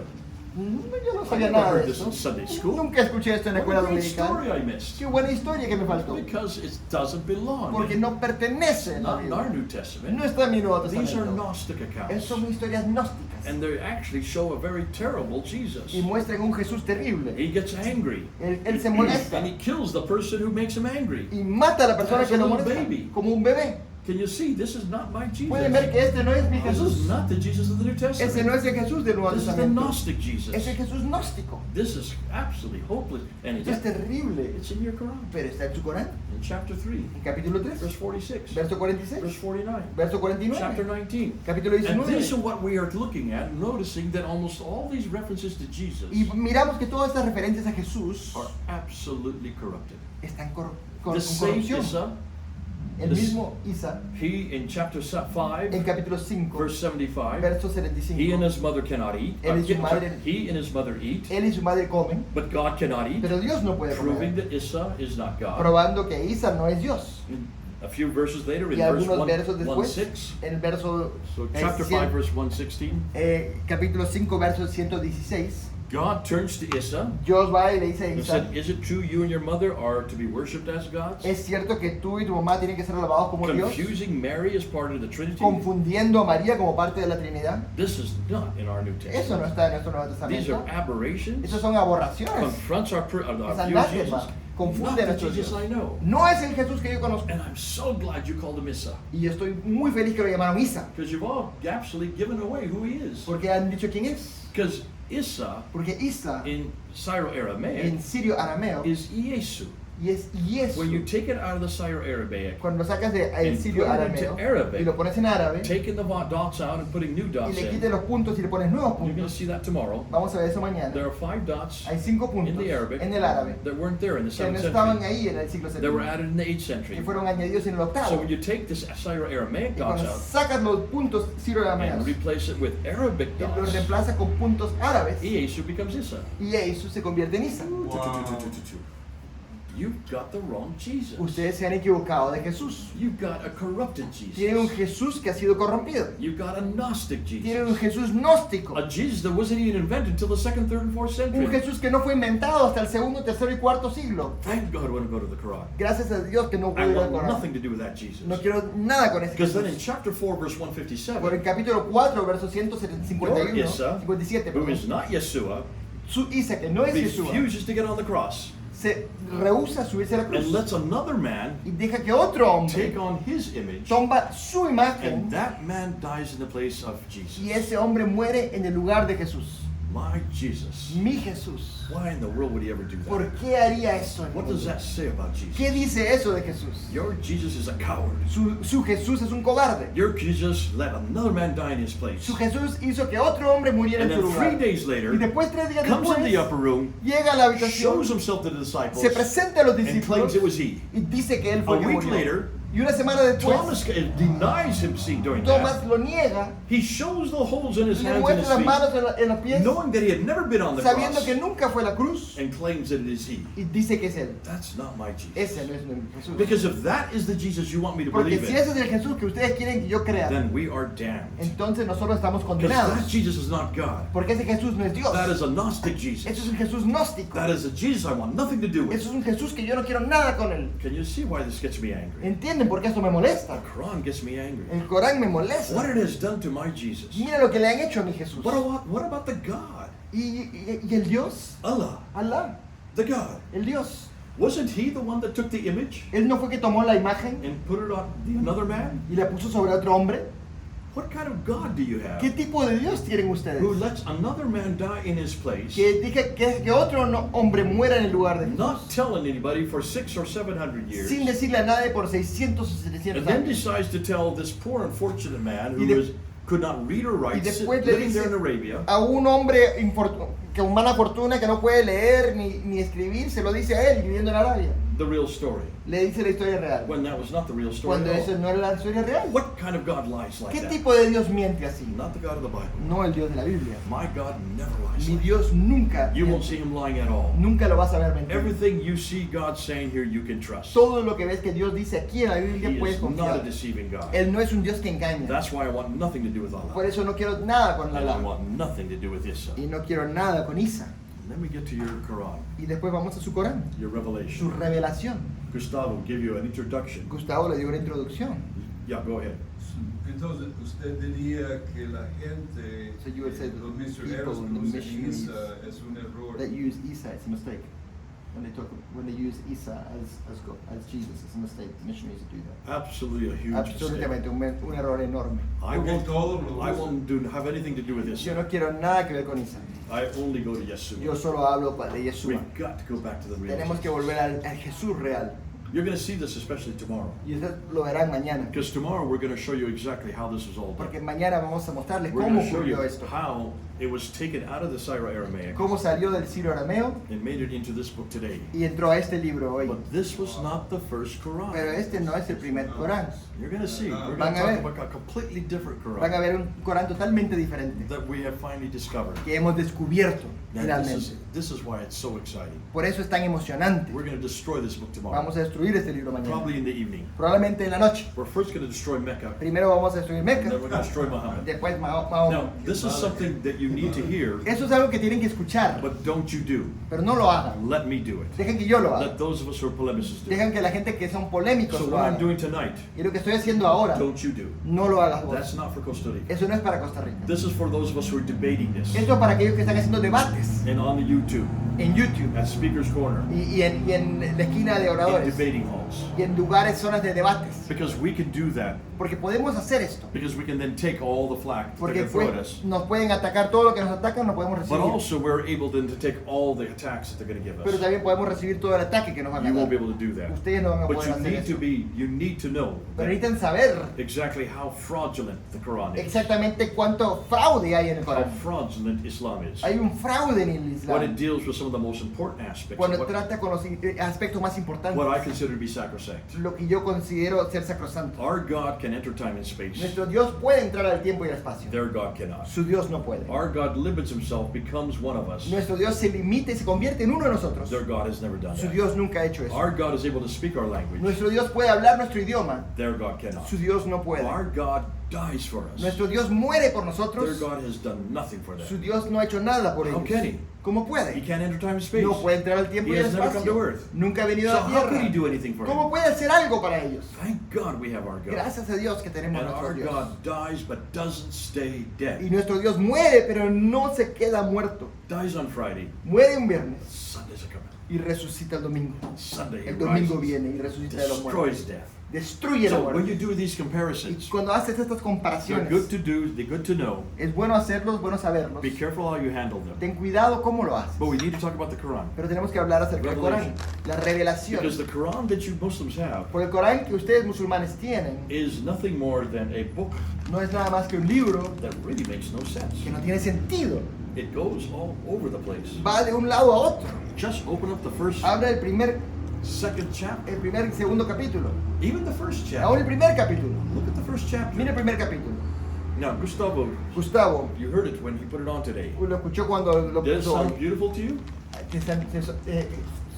Yo no I sabía never nada de heard this eso. in Sunday school. Nunca escuché esto en la What escuela a great story dominical. I missed. Qué buena historia que me faltó. Because it doesn't belong. Porque no pertenece a la Not in our Biblia. New Testament. No está en mi Nuevo These are Testamento. Gnostic Esas accounts. son historias gnósticas. And they actually show a very terrible Jesus. Y muestran un Jesús terrible. He gets angry. Él se molesta And he kills the person who makes him angry. y mata a la persona As que a lo little molesta, baby. como un bebé. Can you see? This is not my Jesus. Pueden ver que este no es mi This is Jesús. not the Jesus of the New Ese no Testament. es el Jesús del Nuevo This is the Testamento. Gnostic Jesus. Es el Jesús gnóstico. This is absolutely hopeless. And Esto es yet, terrible. it's in your Quran. Pero está en su Corán. In chapter 3, En capítulo verse 3, 46, verso verse 46, 49, verso chapter 49, 19. capítulo And 19. these are what we are looking at, noticing that almost all these references to Jesus Y miramos que todas estas referencias a Jesús are absolutely corrupted. están con The same corrupción. Isa, El this- mismo Isa, he in chapter 5, en capítulo 5, verse 75, verso he 75, and his mother cannot eat. Él y su madre- He and his mother eat, él y su madre comen, but God cannot eat, pero Dios no puede proving comer, that Isa is not God. probando que Isa no es Dios. A few verses later, in Y verse algunos 1, versos después, 1:6, en el verso so chapter 5, verse 116, capítulo 5, verso 116, God turns to Isa Dios va y le dice a and Isa, said, "Is it true you and your mother are to be worshipped as gods?" ¿es cierto que tú y tu mamá tienen que ser alabados como Dios? Confusing Mary as part of the Trinity. Confundiendo a María como parte de la Trinidad. This is not in our New Eso Testament. no está en nuestro Nuevo These are Testamento. aberrations. Esas son aberraciones. Confronts our Es view of anátema. Jesus. Not Confunde a the nuestro Jesus Dios. I know. No es el Jesús que yo conozco. And I'm so glad you called him Isa, Y yo estoy muy feliz que lo llamaron Isa. because you've all absolutely given away who he is. Porque han dicho quién es. Because Isa Porque Isa in Syro-Aramaic en sirio arameo is Iesu. y es Yesu. When you take it out of the Syro-Arabic, Cuando sacas de el And sirio put it into arameo Arabic, y lo pones en árabe taking the dots out and putting new y dots le in, quites los puntos y le pones nuevos you're going to puntos, see that tomorrow. vamos a ver eso mañana. There are 5 dots Hay 5 in puntos the Arabic en el árabe that weren't there in the que no 7th estaban century. ahí en el siglo They were VII, added in the 8th century. que fueron añadidos en el So octavo. when you take this Syro-Aramaic Y dots cuando out sacas los puntos sirio and arameos replace it with Arabic y los dots, reemplazas con puntos árabes, Iesu becomes Isa. y Yesu se convierte en Isa. You've got the wrong Jesus. Ustedes se han equivocado de Jesús. You've got a corrupted Tienen un Jesus. Jesús que ha sido corrompido. You've got a Gnostic Tienen un Jesus. Jesús gnóstico. A Jesus that wasn't even invented until the 2nd, 3rd, and 4th Un century. Jesús que no fue inventado hasta el segundo, tercero y cuarto siglo. Thank God when I go to the Quran. Gracias a Dios que no I puedo ir al want Corán. nothing to do with that Jesus. No quiero nada con ese Because then in Jesús. chapter 4, verse Por el 157, capítulo 4, verso your 151, Isa, 57, who is perdón, not Yeshua, su Isa, que no es Jesús, refuses to get on the cross se rehúsa a subirse a la and cruz lets another man y deja que otro hombre take on his image, toma su imagen and that man dies in the place of Jesus. y ese hombre muere en el lugar de Jesús. My Jesus. Mi Jesús. Why in the world would he ever do ¿Por that? qué haría eso? en What el does mundo? that say about Jesus? ¿Qué dice eso de Jesús? Your Jesus is a coward. Su Jesús es un cobarde. Your Jesus let another man die in his place. Su Jesús hizo que otro hombre muriera And en su then 3 lugar. days later, Y después 3 días comes in the después upper room, llega a la habitación, shows himself to the disciples, se presenta a los and claims discípulos it was he. y dice que él A fue el que week murió. later, Y una semana después, Thomas denies him seeing doing Tomás that. lo niega, He shows the holes in his le hands and muestra his las feet, manos en los pies, knowing that he had never been on the sabiendo cross, que nunca fue a la cruz, and claims that it is he. y dice que es él. That's not my Jesus. Ese no es mi Jesús. Because if that is the Jesus you want me to Porque believe si in, ese es el Jesús que ustedes quieren que yo crea, then we are damned. entonces nosotros estamos Because that condenados. Jesus is not God. Porque ese Jesús no es Dios. That is a Gnostic Eso Jesus. es un Jesús gnóstico. That is a Jesus I want nothing to do Eso with. es un Jesús que yo no quiero nada con él. Can you see why this gets me angry? ¿Entienden por qué esto me The molesta? Quran gets me angry. El Corán me What molesta. it has done to my Jesus. Mira lo que le han hecho a mi Jesús. What about the God? ¿Y el Dios? Allah, Alá, the God. el Dios. Wasn't he the one that took the image Él no fue que tomó la imagen and put it on another man? y la puso sobre otro hombre. What kind of God do you have ¿Qué tipo de Dios tienen ustedes? who lets another man die in his place, Que dije que otro hombre muera en el lugar de not Jesús, telling anybody for 600 or 700 years, sin decirle a nadie por 600 o 700 and then años. decides to tell this poor unfortunate man Y who de- could not read or Y write, después le living there dice in Arabia, a un hombre con mala fortuna que no puede leer ni escribir, se lo dice a él viviendo en Arabia. the real story, Le dice la historia real. when that was not the real story Cuando at eso all. no era la historia real. What kind of God lies like ¿Qué that? tipo de Dios miente así? Not the God of the Bible. No el Dios de la Biblia. My God never lies Mi like Dios nunca that. You won't see miente. him lying at all. Nunca lo vas a ver mentir. Everything you see God saying here, you can trust. Todo lo que ves que Dios dice aquí en la He Biblia puedes is not a confiar. deceiving God. Él no es un Dios que engaña. That's why I want nothing to do with Por Allah. eso no quiero nada con And I Allah. want nothing to do with Isa. Y no quiero nada con Isa. Then we get to your Quran, Y después vamos a su Corán, your su revelation. revelación. Gustavo give you an introduction. Gustavo le dio una introducción. Yeah, go ahead. Entonces, usted diría que la gente, So you would say los the misioneros people and the que usan missionaries Isa es un error. That use Isa, it's a mistake. When they use Isa as Jesus, it's a mistake. Missionaries do that. Absolutely a huge mistake. Absolutamente, un error enorme. I won't have anything to do with this. Yo no quiero nada que ver con Isa. I only go to Yo Yeshua. solo hablo de Yeshua. We've got to go back to the real Tenemos que Jesus. volver al Jesús real. You're going to see this especially tomorrow. Y ustedes lo verán mañana. Because tomorrow we're going to show you exactly how this is all Porque done. mañana vamos a mostrarles We're cómo going to show you ocurrió esto. how it was taken out of the Syro-Aramaic Cómo salió del Sirio Arameo and made it into this book today. y entró a este libro hoy. But this was not the first Quran. Pero este no es el primer Corán. You're going to see. We're Van going to a talk ver. about a completely different Van a Quran ver un Corán totalmente diferente that we have finally discovered. que hemos descubierto And finalmente. this is why it's so exciting. Por eso es tan emocionante. We're going to destroy this book tomorrow. Vamos a destruir este libro Probably mañana. in the evening. Probablemente en la noche. We're first going to destroy Mecca. Primero vamos a destruir And Meca. then we're going to destroy Muhammad. Después Now, Mahoma. this is something that you need to hear, Eso es algo que tienen que escuchar. but don't you do. Pero no lo hagan. Let me do it. Dejen que yo lo haga. Let those of us who are polemicists do Dejen it. que la gente que son polémicos So lo what I'm haga. doing tonight, Y lo que estoy haciendo ahora, don't you do. no lo hagas vos. That's not for Costa Rica. Eso no es para Costa Rica. This is for those of us who are debating this. Esto es para aquellos que están haciendo debates And on the YouTube, en YouTube at Speaker's Corner, y en la esquina de in oradores debating halls. y en lugares, zonas de debates. Because we can do that. Porque podemos hacer esto. Because we can then take all the flack that Porque they throw at us. nos pueden atacar todo lo que nos atacan, no podemos But recibir. also we're able then to take all the attacks that they're going to give Pero us. también podemos recibir todo el ataque que nos van a You won't be dar. able to do that. Ustedes no van a But poder you hacer need to eso. you need to know Pero that necesitan saber exactly how fraudulent the Quran is. exactamente cuánto fraude hay en el How Corán. fraudulent Islam is. Hay un fraude en el When it Islam deals with some of the most important aspects cuando of trata con los aspectos más importantes, what I consider to be sacrosanct. lo que yo considero ser sacrosanto. Our God can enter time and space. Nuestro Dios puede entrar al tiempo y al espacio. Their God cannot. Su Dios no puede. Our God limits himself, becomes one of us. Nuestro Dios se limita y se convierte en uno de nosotros. Their God has never done Su that. Dios nunca ha hecho eso. Our God is able to speak our language. Nuestro Dios puede hablar nuestro idioma. Their God cannot. Su Dios no puede. Our God dies for us. Nuestro Dios muere por Their nosotros. God has done nothing for Su them. Dios no ha hecho nada por How ellos. can he? ¿Cómo He puede? can't enter time and space. No puede entrar al tiempo He y al has never come to espacio. earth. Nunca ha venido So a la how could he tierra. do anything for ¿Cómo him? puede hacer algo para ellos? Thank God we have our God. Gracias a Dios que tenemos And nuestro our Dios. God dies but doesn't stay Y dead. nuestro Dios muere, pero no se queda muerto. Dies on Friday. Muere un viernes Sundays are coming. y resucita el domingo. Sunday he El domingo rises, viene y resucita de los destroys muertos. death. Destruye la So when you muerte. do these Y comparisons, cuando haces estas they're comparaciones, good to do, they're good to know. es bueno hacerlos, es bueno saberlos. Be careful how you handle them. Ten cuidado cómo lo haces. But we need to talk about the Quran. Pero tenemos que hablar acerca del Corán. La revelación. Because the Quran that you Muslims have Por el Corán que ustedes musulmanes tienen, is nothing more than a book no es nada más que un libro that really makes no sense. que no tiene sentido. It goes all over the place. Va de un lado a otro. Just open up the first, Habla del primer y segundo capítulo. even the first Ahora el chapter. primer capítulo. Look at the first chapter. Mira el primer capítulo. Now, Gustavo, Gustavo, you heard it when he put it on today. lo escuchó cuando lo Does it puso sound hoy. beautiful to you?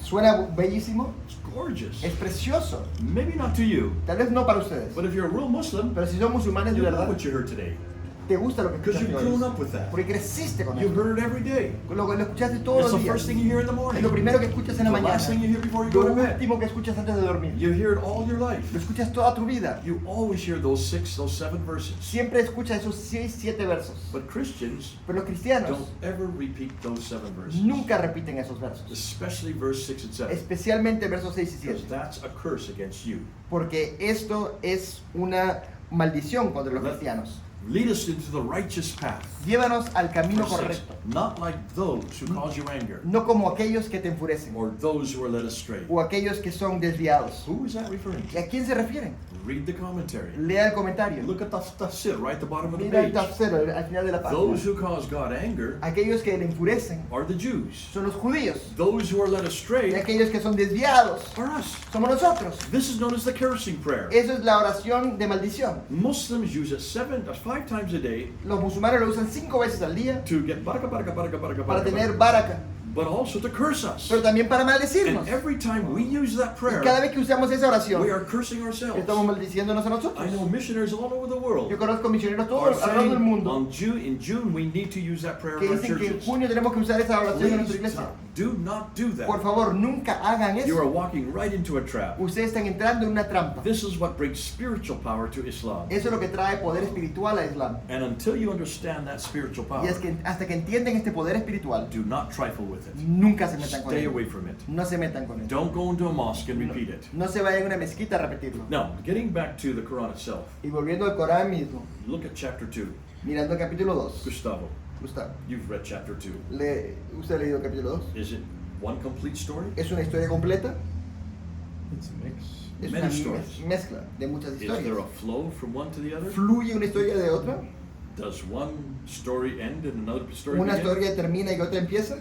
Suena bellísimo. It's gorgeous. Es precioso. Maybe not to you, Tal vez no para ustedes. but if you're a real Muslim, Pero si son musulmanes de you know verdad, what you heard today. te gusta lo que Because escuchas you've hoy. grown up with that. Porque creciste con You eso. heard it every day. Lo escuchaste todos It's los the días. first thing you hear in the Es morning. lo primero que escuchas en la The last thing mañana. you hear before you Lo go to bed. último que escuchas antes de dormir. You hear it all your life. Lo escuchas toda tu vida. You always hear those 7 verses. Siempre escuchas esos 6, 7 versos. But Christians Pero los cristianos don't ever repeat those 7 verses. nunca repiten esos versos. Especially verse 6 and 7. Especialmente versos 6 y Because 7. that's a curse against you. Porque esto es una maldición contra los cristianos. Lead us into the righteous path. Llévanos al camino Verse 6. correcto, Not like those who cause you anger, no como aquellos que te enfurecen or those who are led astray. o aquellos que son desviados. Who is that referring ¿Y to? a quién se refieren? Read the commentary. Lea el comentario. Look at the tafsir right at the bottom of the Mira el page. tercero al final de la Those página. who cause God anger Aquellos que le enfurecen are the Jews. son los judíos Those who are led y astray aquellos que son desviados are us. somos nosotros. This is known as the cursing prayer. Eso es la oración de maldición. Muslims use it 5 times a day Los musulmanes lo usan 5 veces al día to get baraka, baraka, baraka, baraka, para baraka, tener baraka, baraka, but also to curse us. pero también para maldecirnos. And every time we use that Y prayer, cada vez que usamos esa we oración, are cursing ourselves. estamos maldiciéndonos a nosotros. I know missionaries all over the world Yo conozco misioneros are todos alrededor saying del mundo in June we need to use that prayer que in our dicen que en churches. junio tenemos que usar esa oración en nuestra Please iglesia. do not do Por that. favor, nunca hagan You are eso. walking right into a trap. Ustedes están entrando en una trampa. This is what brings spiritual power to Islam. Eso es lo que trae poder espiritual a Islam. And until you understand that spiritual Y power, es que hasta que entienden este poder espiritual, do not trifle with it. nunca se metan con Stay él. away from it. No se metan con él. Don't go into a mosque and repeat it. No se vayan a una mezquita a repetirlo. Now, getting back to the Quran itself, Y volviendo al Corán mismo, look at chapter 2. mirando el capítulo 2. Gustavo, Gustavo, you've read chapter 2. ¿usted ha leído el capítulo 2? Is it one complete story? ¿Es una historia completa? It's a mix. Es Many una stories. mezcla de muchas Is there historias. a flow from one to the other? ¿Fluye una historia de otra? Does one story end and another story ¿Una begin? historia termina y otra empieza?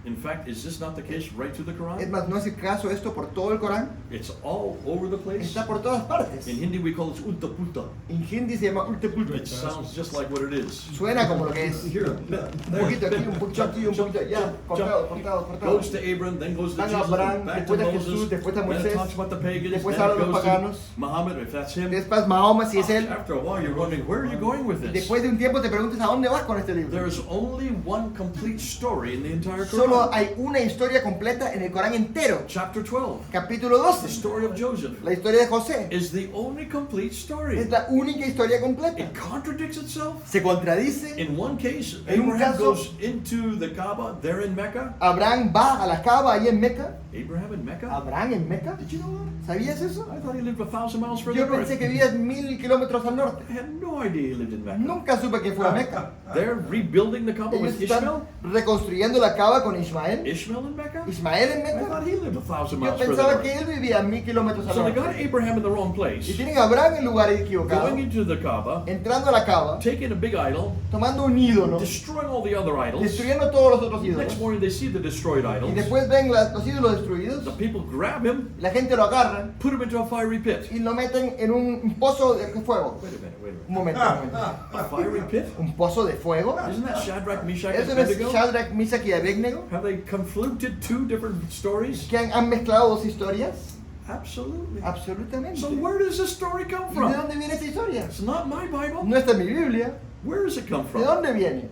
In fact, is this not the case right through the Es Quran? más, ¿no es el caso esto por todo el Corán? It's all over the place. Está por todas partes. In Hindi we call it ulta pulta. En hindi se llama ulte pulte. It sounds just like what it is. Suena como lo que es. Here, Un poquito aquí, un poquito aquí, un poquito allá. Cortado, cortado, cortado. Goes to Abram, then goes to Van a Jesus, Abraham, back to después a Moses, Jesús, después a then it Moisés, talks about the pagans, después then habla it de los goes paganos. to Muhammad, if that's him. Después Mahoma, si es él. After a while you're wondering, where are you going with this? Después de un tiempo te preguntas a dónde vas con este libro. There's only one complete story in the entire Solo Quran. hay una historia completa en el Corán entero. Chapter 12, Capítulo the 12. story of Joseph, La historia de José. is the only complete story. Es la única historia completa. It contradicts itself. Se contradice. In one case, En un Abraham caso- goes into the Kaaba, there in Mecca. Abraham va a la Kaaba ahí en Meca. Abraham in Mecca? Abraham en Meca. Did you know ¿Sabías eso? that? I thought he lived 1,000 miles further Yo north. pensé que vivía 1000 kilómetros al norte. I had no idea he lived in Mecca. Nunca supe que fue a Meca. They're rebuilding the Kaaba Ellos with Ishmael. están reconstruyendo la Kaaba con Ismael. Ishmael in Mecca? Ismael en I Meca. thought he lived 1,000 Yo miles further pensaba north. que él vivía 1000 kilómetros al So they got norte. Abraham in the wrong Y place, tienen a Abraham en el lugar equivocado, going into the Kaaba, entrando a la Kaaba, taking a big idol, tomando un ídolo, destroying all the other idols. destruyendo todos los otros ídolos. Next morning they see the destroyed Y idols. después ven los ídolos destruidos, The people grab him, la gente lo agarra put him into a fiery pit. y lo meten en un pozo de fuego. Wait a minute, wait a Un minute. momento, un momento. A fiery pit? ¿Un pozo de fuego? Isn't that Shadrach, Meshach, and ¿Eso no es Abednego? Shadrach, Meshach y Abednego? Have they confluted two different stories? ¿Que han mezclado dos historias? Absolutely. Absolutamente. So where does this story come ¿Y de from? dónde viene esta historia? It's not my Bible. No está en mi Biblia. Where does it come ¿De from? dónde viene?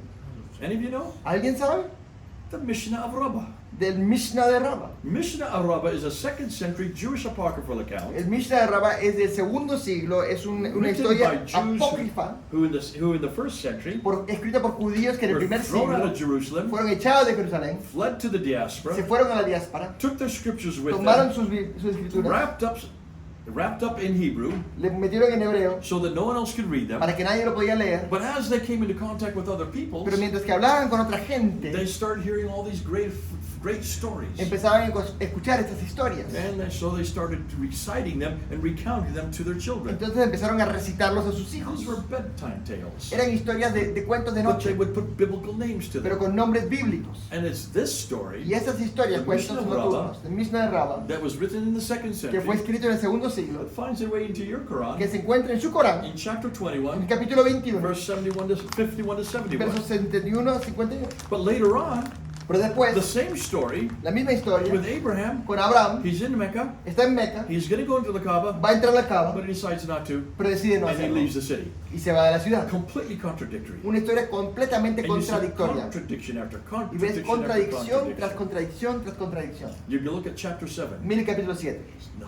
Any of you know? ¿Alguien sabe? The Mishnah of Rabbah. Del Mishnah de Rabba. Mishnah of Rabbah is a 2nd century Jewish apocryphal account El Mishnah de Rabba es del segundo siglo, es una written historia by Jews apócrifa who in the 1st century escrita por judíos que en el were primer thrown out siglo of Jerusalem, fueron echados de Jerusalén, fled to the se diaspora, fueron a la diáspora, took their scriptures with tomaron them, sus escrituras, wrapped up in Hebrew le metieron en hebreo so that no one else could read them. para que nadie lo podía leer, But as they came into contact with other peoples, pero mientras que hablaban con otra they gente, started hearing all these great stories. empezaban a escuchar estas historias. So they started reciting them and recounting them to their children. Entonces empezaron a recitarlos a sus hijos. These were bedtime tales. Eran historias de cuentos de But they noche, would put biblical names to pero them. con nombres bíblicos. And it's this story Y esas historias, The cuentos Mishnah of nocturnos, del Mishnah de Rabba, that was written in the 2nd que fue century escrito en el segundo siglo, that finds their way into your que Quran se encuentra en su Corán, in chapter en el 21, capítulo 21, verse 71 to 51 to 71. versos 71 a 51. But later on, Pero the después, same story la misma historia, with Abraham. con Abraham, He's in Mecca. está en Meca, He's going to go into the Kaaba, va a entrar a la Kaaba, but he decides not to, pero decide no and he hacerlo. leaves the city. Y se va de la ciudad. Completely contradictory. Una historia completamente And you see contradictoria. contradiction after Y ves contradiction after contradicción tras contradiction. contradicción tras contradicción. You can look at chapter 7. Mira el capítulo 7.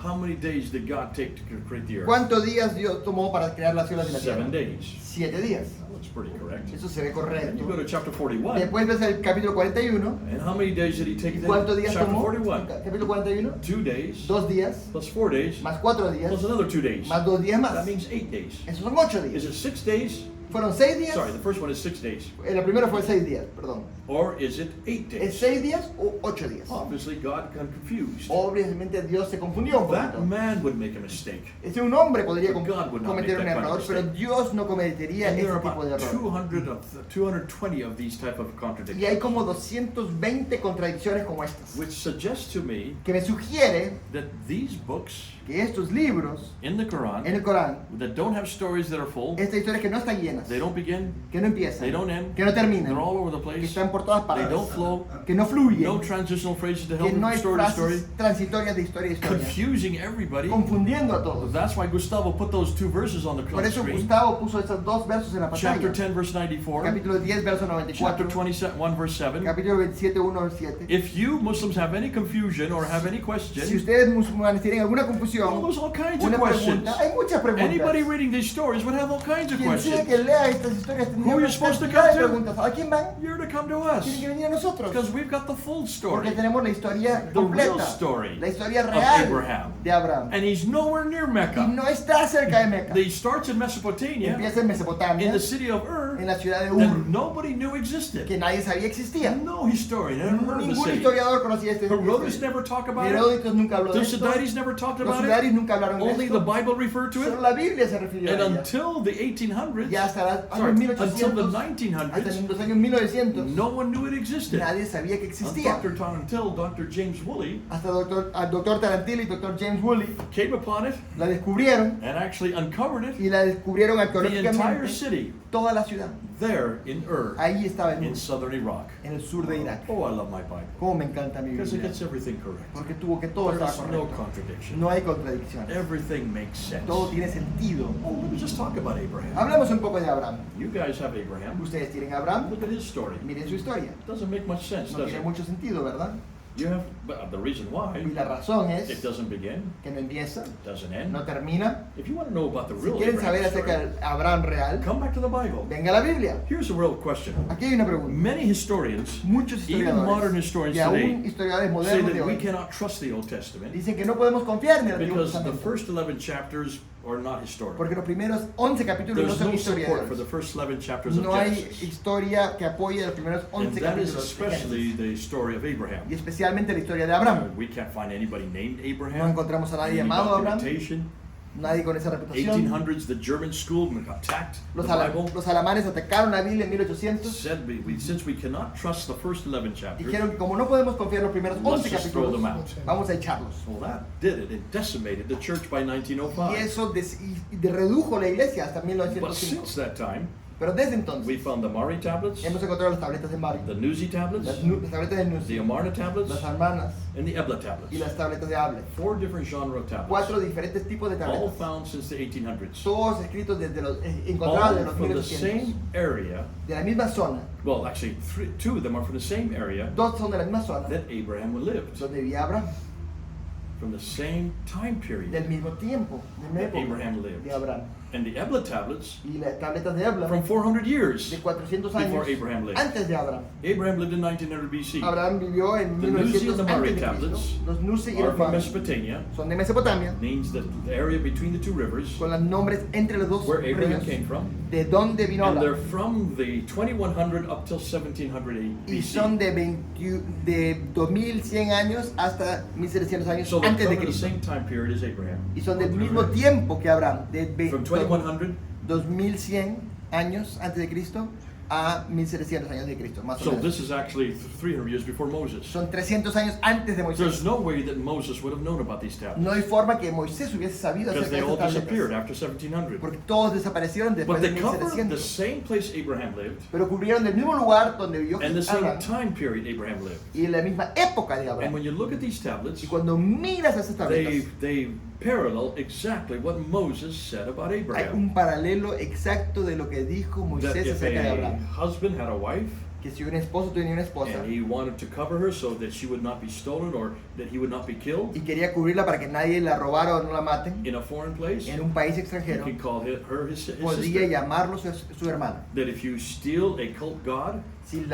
How many days did God take to create the earth? ¿Cuántos días Dios tomó para crear las cielos y la 7 tierra? days. 7 días. That looks pretty correct. Eso se ve Then you go correcto. to chapter 41. Después ves el capítulo 41. And how many days did he take then? ¿Cuántos días Chapter tomó? 41. Capítulo 41. 2 days 2 días, plus 4 days más 4 días, plus another 2 days. más 2 días más. That means 8 days. Esos son 8 Is días. it 6 days ¿Fueron 6 días? Sorry, the first one is 6 days. La primera fue 6 días, perdón. Or is it 8 ¿Es days? 6 días o 8 días? Obviously, God got confused. Obviamente Dios se confundió un That poquito. man would make a mistake. Un hombre podría But God would not cometer make un that kind of error, pero mistake. Dios no cometería And there ese are tipo de about error. 220 of these type of Y hay contradictions, como 220 contradicciones como estas, which suggests to me que me sugiere that these books que estos libros in the en Quran el Corán, that don't have stories that are full, estas historias que no están llenas, they don't begin, que no they empiezan, don't end, que no terminan, they're all over the que place, están por todas they partes, don't flow, que no fluyen, no transitional phrases to que help no from hay story to story, frases transitorias de historia a historia, confusing everybody. confundiendo a todos. That's why Gustavo put those 2 verses on the Por eso screen. Gustavo puso esos 2 versos en la Chapter pantalla. 10, verse 94, Capítulo 10, verso chapter 94, 21, verse 7. capítulo 27, 1 al 7. If you Muslims have any confusion or have any Si question, ustedes musulmanes tienen alguna well, confusión, there's all kinds of una questions. pregunta, hay muchas Anybody preguntas. reading these stories would have all kinds of Quien sea questions. que lea estas historias tendría Who are you una supposed to cantidad de come to? preguntas. ¿A quién van? You're to come to Tienen que us venir a nosotros. because we've got the full Porque story. tenemos la historia The real completa, story la historia of real Abraham. de Abraham. And he's nowhere near Y Mecca. no está cerca de Meca. He starts in Mesopotamia, Empieza en Mesopotamia, in the city of en Ur, la ciudad de that Ur, nobody knew que existed. nadie sabía existía. No historian ever heard of the Ningún city. historiador conocía este Herodotus never talked about it. Heródotos nunca habló de The esto. Thucydides never talked Los about it. Thucydides nunca hablaron de Only the esto. Bible referred to Solo it. la Biblia se refirió And a ella. until the 1800s, Ya hasta los sorry, años until the 1800, hasta 1900s, los años 1900, no one knew it existed. nadie sabía que existía. Until Dr. James Woolley Hasta al doctor Tarantillo y doctor James Woolley came upon it la descubrieron and actually uncovered it, y la descubrieron the entire arqueológicamente city toda la ciudad. there in Ur, Ahí estaba in en southern Iraq. el sur de Irak. Oh, I love my Bible Cómo me encanta mi because it Biblia. gets everything correct. Porque tuvo que todo estaba There's no correcto. contradiction. No hay contradicciones. Everything makes sense. Todo tiene sentido. Oh, let me just talk about Abraham. Hablamos un poco de Abraham. You guys have Abraham. Ustedes tienen a Abraham. Look at his story. Miren su historia. Doesn't make much sense, No does tiene it? mucho sentido, ¿verdad? You have, but the reason why Y la razón it es doesn't begin, que no empieza, doesn't end. no termina. If you want to know about the Si real quieren saber Abraham acerca story, del Abraham real, come back to the Bible. venga a la Biblia. Here's a real question. Aquí hay una pregunta. Many historians, Muchos even modern historiadores, historians y aún today, historiadores say modernos de that we hoy, cannot trust the Old Testament dicen que no podemos confiar en el Antiguo because the Testamento. first 11 chapters are not historical. Porque los primeros 11 capítulos no There's son no support for the historiadores. first 11 chapters of No hay Genesis. historia que apoye los primeros And 11 that is capítulos de especially Génesis. the story of Abraham. Y especialmente la historia de Abraham. We can't find anybody named No Abraham. encontramos a nadie Any llamado Abraham, documentation. nadie con esa reputación. 1800s, the German school attacked the Bible. Los alemanes atacaron la Biblia en 1800. Said since we cannot trust the first 11 chapters, Dijeron que como no podemos confiar en los primeros let's 11 just throw capítulos, them out. vamos a echarlos. Well, that did it. It decimated the church by Y 1905. eso redujo la iglesia hasta But 1905. since that time, Pero desde we entonces found the Mari tablets, hemos encontrado las tabletas de Mari, the Nuzi tablets, las tabletas de the Nuzi, Amarna tablets, las hermanas and the Ebla y tablets. las tabletas de Hable. 4 different genre tablets, 4 diferentes tipos de all tabletas. found since the 1800s. Todos escritos desde los encontrados de All los from the 1800. same area. De la misma zona. Well, actually, 2 of them are from the same area 2 son de la misma zona that Abraham lived. donde vivía Abraham. From the same time period Del mismo tiempo, de la that época Abraham lived. de Abraham. And the Ebla tablets Y las tabletas de Ebla from 400 years de 400 before años Abraham lived. antes de Abraham. Abraham lived in 1900 BC. Abraham vivió en The Nuzi 1900 and the antes Mari de Cristo. tablets Los Nuzi y are los from Mari Mesopotamia, son de Mesopotamia, means that the area between the 2 rivers, con los nombres entre los dos where Abraham ríos, came from, de dónde vino and they're Abraham. from the 2100 up till 1700 Y son BC. de 2100 años hasta 1700 años So they antes de cover the Cristo. same time period as Abraham. Y son del mismo tiempo que Abraham, de From 2100, 2100 años antes de Cristo a 1700 años de Cristo, más o so menos. this is actually 300 years before Moses. Son 300 años antes de Moisés. There's no way that Moses would have known about these tablets No hay forma que Moisés hubiese sabido because acerca they de all estas disappeared tabletas, after 1700. porque todos desaparecieron después But de they cover the 1700. same place Abraham lived Pero cubrieron el mismo lugar donde vivió and the same Abraham time period Abraham lived. y la misma época de And Abraham. when you look at these tablets, Y cuando miras esas tabletas, they parallel exactly what Moses said about hay Abraham. un paralelo exacto de lo que dijo That Moisés if acerca de a Abraham. husband had a wife Que si un esposo tenía una esposa and he wanted to cover her so that she would not be stolen or that he would not be killed y quería cubrirla para que nadie la robara o no la maten in a foreign place, en un país he extranjero, could call her his podría sister. llamarlo su hermana. That if you steal a cult god, Si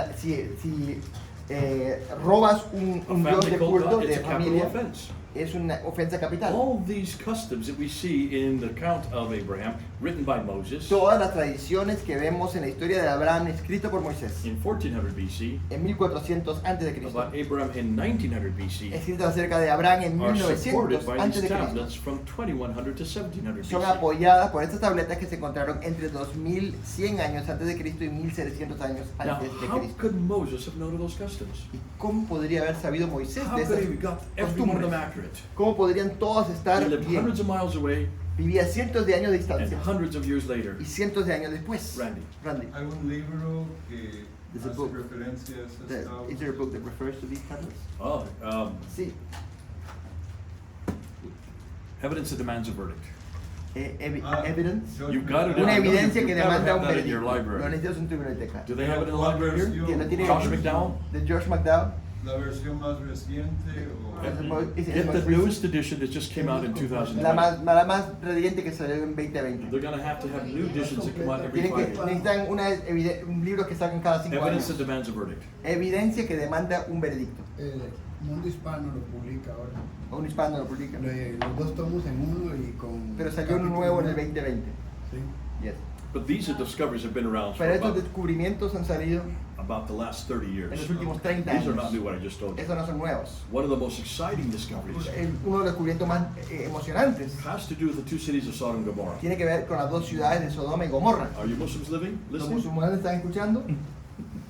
robas un a dios family de cult culto god, it's de a capital familia, offense. es una ofensa capital. All these customs that we see in the account of Abraham, written by Moses Todas las tradiciones que vemos en la historia de Abraham escrito por Moisés in 1400 BC, en 1400 a.C., about Abraham in 1900 BC, escrito acerca de Abraham en are 1900 supported by these a.C., tablets from 2100 to 1700 son BC. apoyadas por estas tabletas que se encontraron entre 2100 años antes de Cristo y 1600 años Now, antes de how Cristo. could Moses have known of those customs? ¿Y cómo podría haber sabido Moisés How de could esas he have got every one of them costumbres? accurate? ¿Cómo podrían todos estar He lived bien? hundreds of miles away Vivía cientos de años de and distancia hundreds of years later. y cientos de años después. Randy. Hay un libro que There's a hace book referencia a esas tablas. Is there a book that refers to these tablets? Oh, Sí. evidence that demands a verdict. Evidence. You've got it in- Una I know evidencia you que gotta demanda have un that in your veredicto. library. Lo necesitas en tu biblioteca. Do they have it in the library here? ¿Quién lo tiene? Josh McDowell? De George McDowell. La versión más reciente o Get the newest edition that just came out in 2020. La más reciente que salió en 2020. They're going to have new editions that come out every Tienen 5 que, years. necesitan un libro que sacan cada 5 Evidence that años. demands a verdict. Evidencia que demanda un veredicto. El Mundo Hispano lo publica ahora. O un hispano lo publica. Los dos tomos en uno y con... Pero salió uno nuevo en el 2020. Sí. Yes. But these are discoveries have been around for Pero estos about, descubrimientos han salido about the last 30 en years. los últimos 30 These are not años. new, what I just told you. Estos no son nuevos. One of the most exciting discoveries Uno de los descubrimientos más emocionantes has to do with the two cities of Sodom and Gomorrah. tiene que ver con las dos ciudades de Sodoma y Gomorra. Are you Muslims ¿Los listening? musulmanes están escuchando?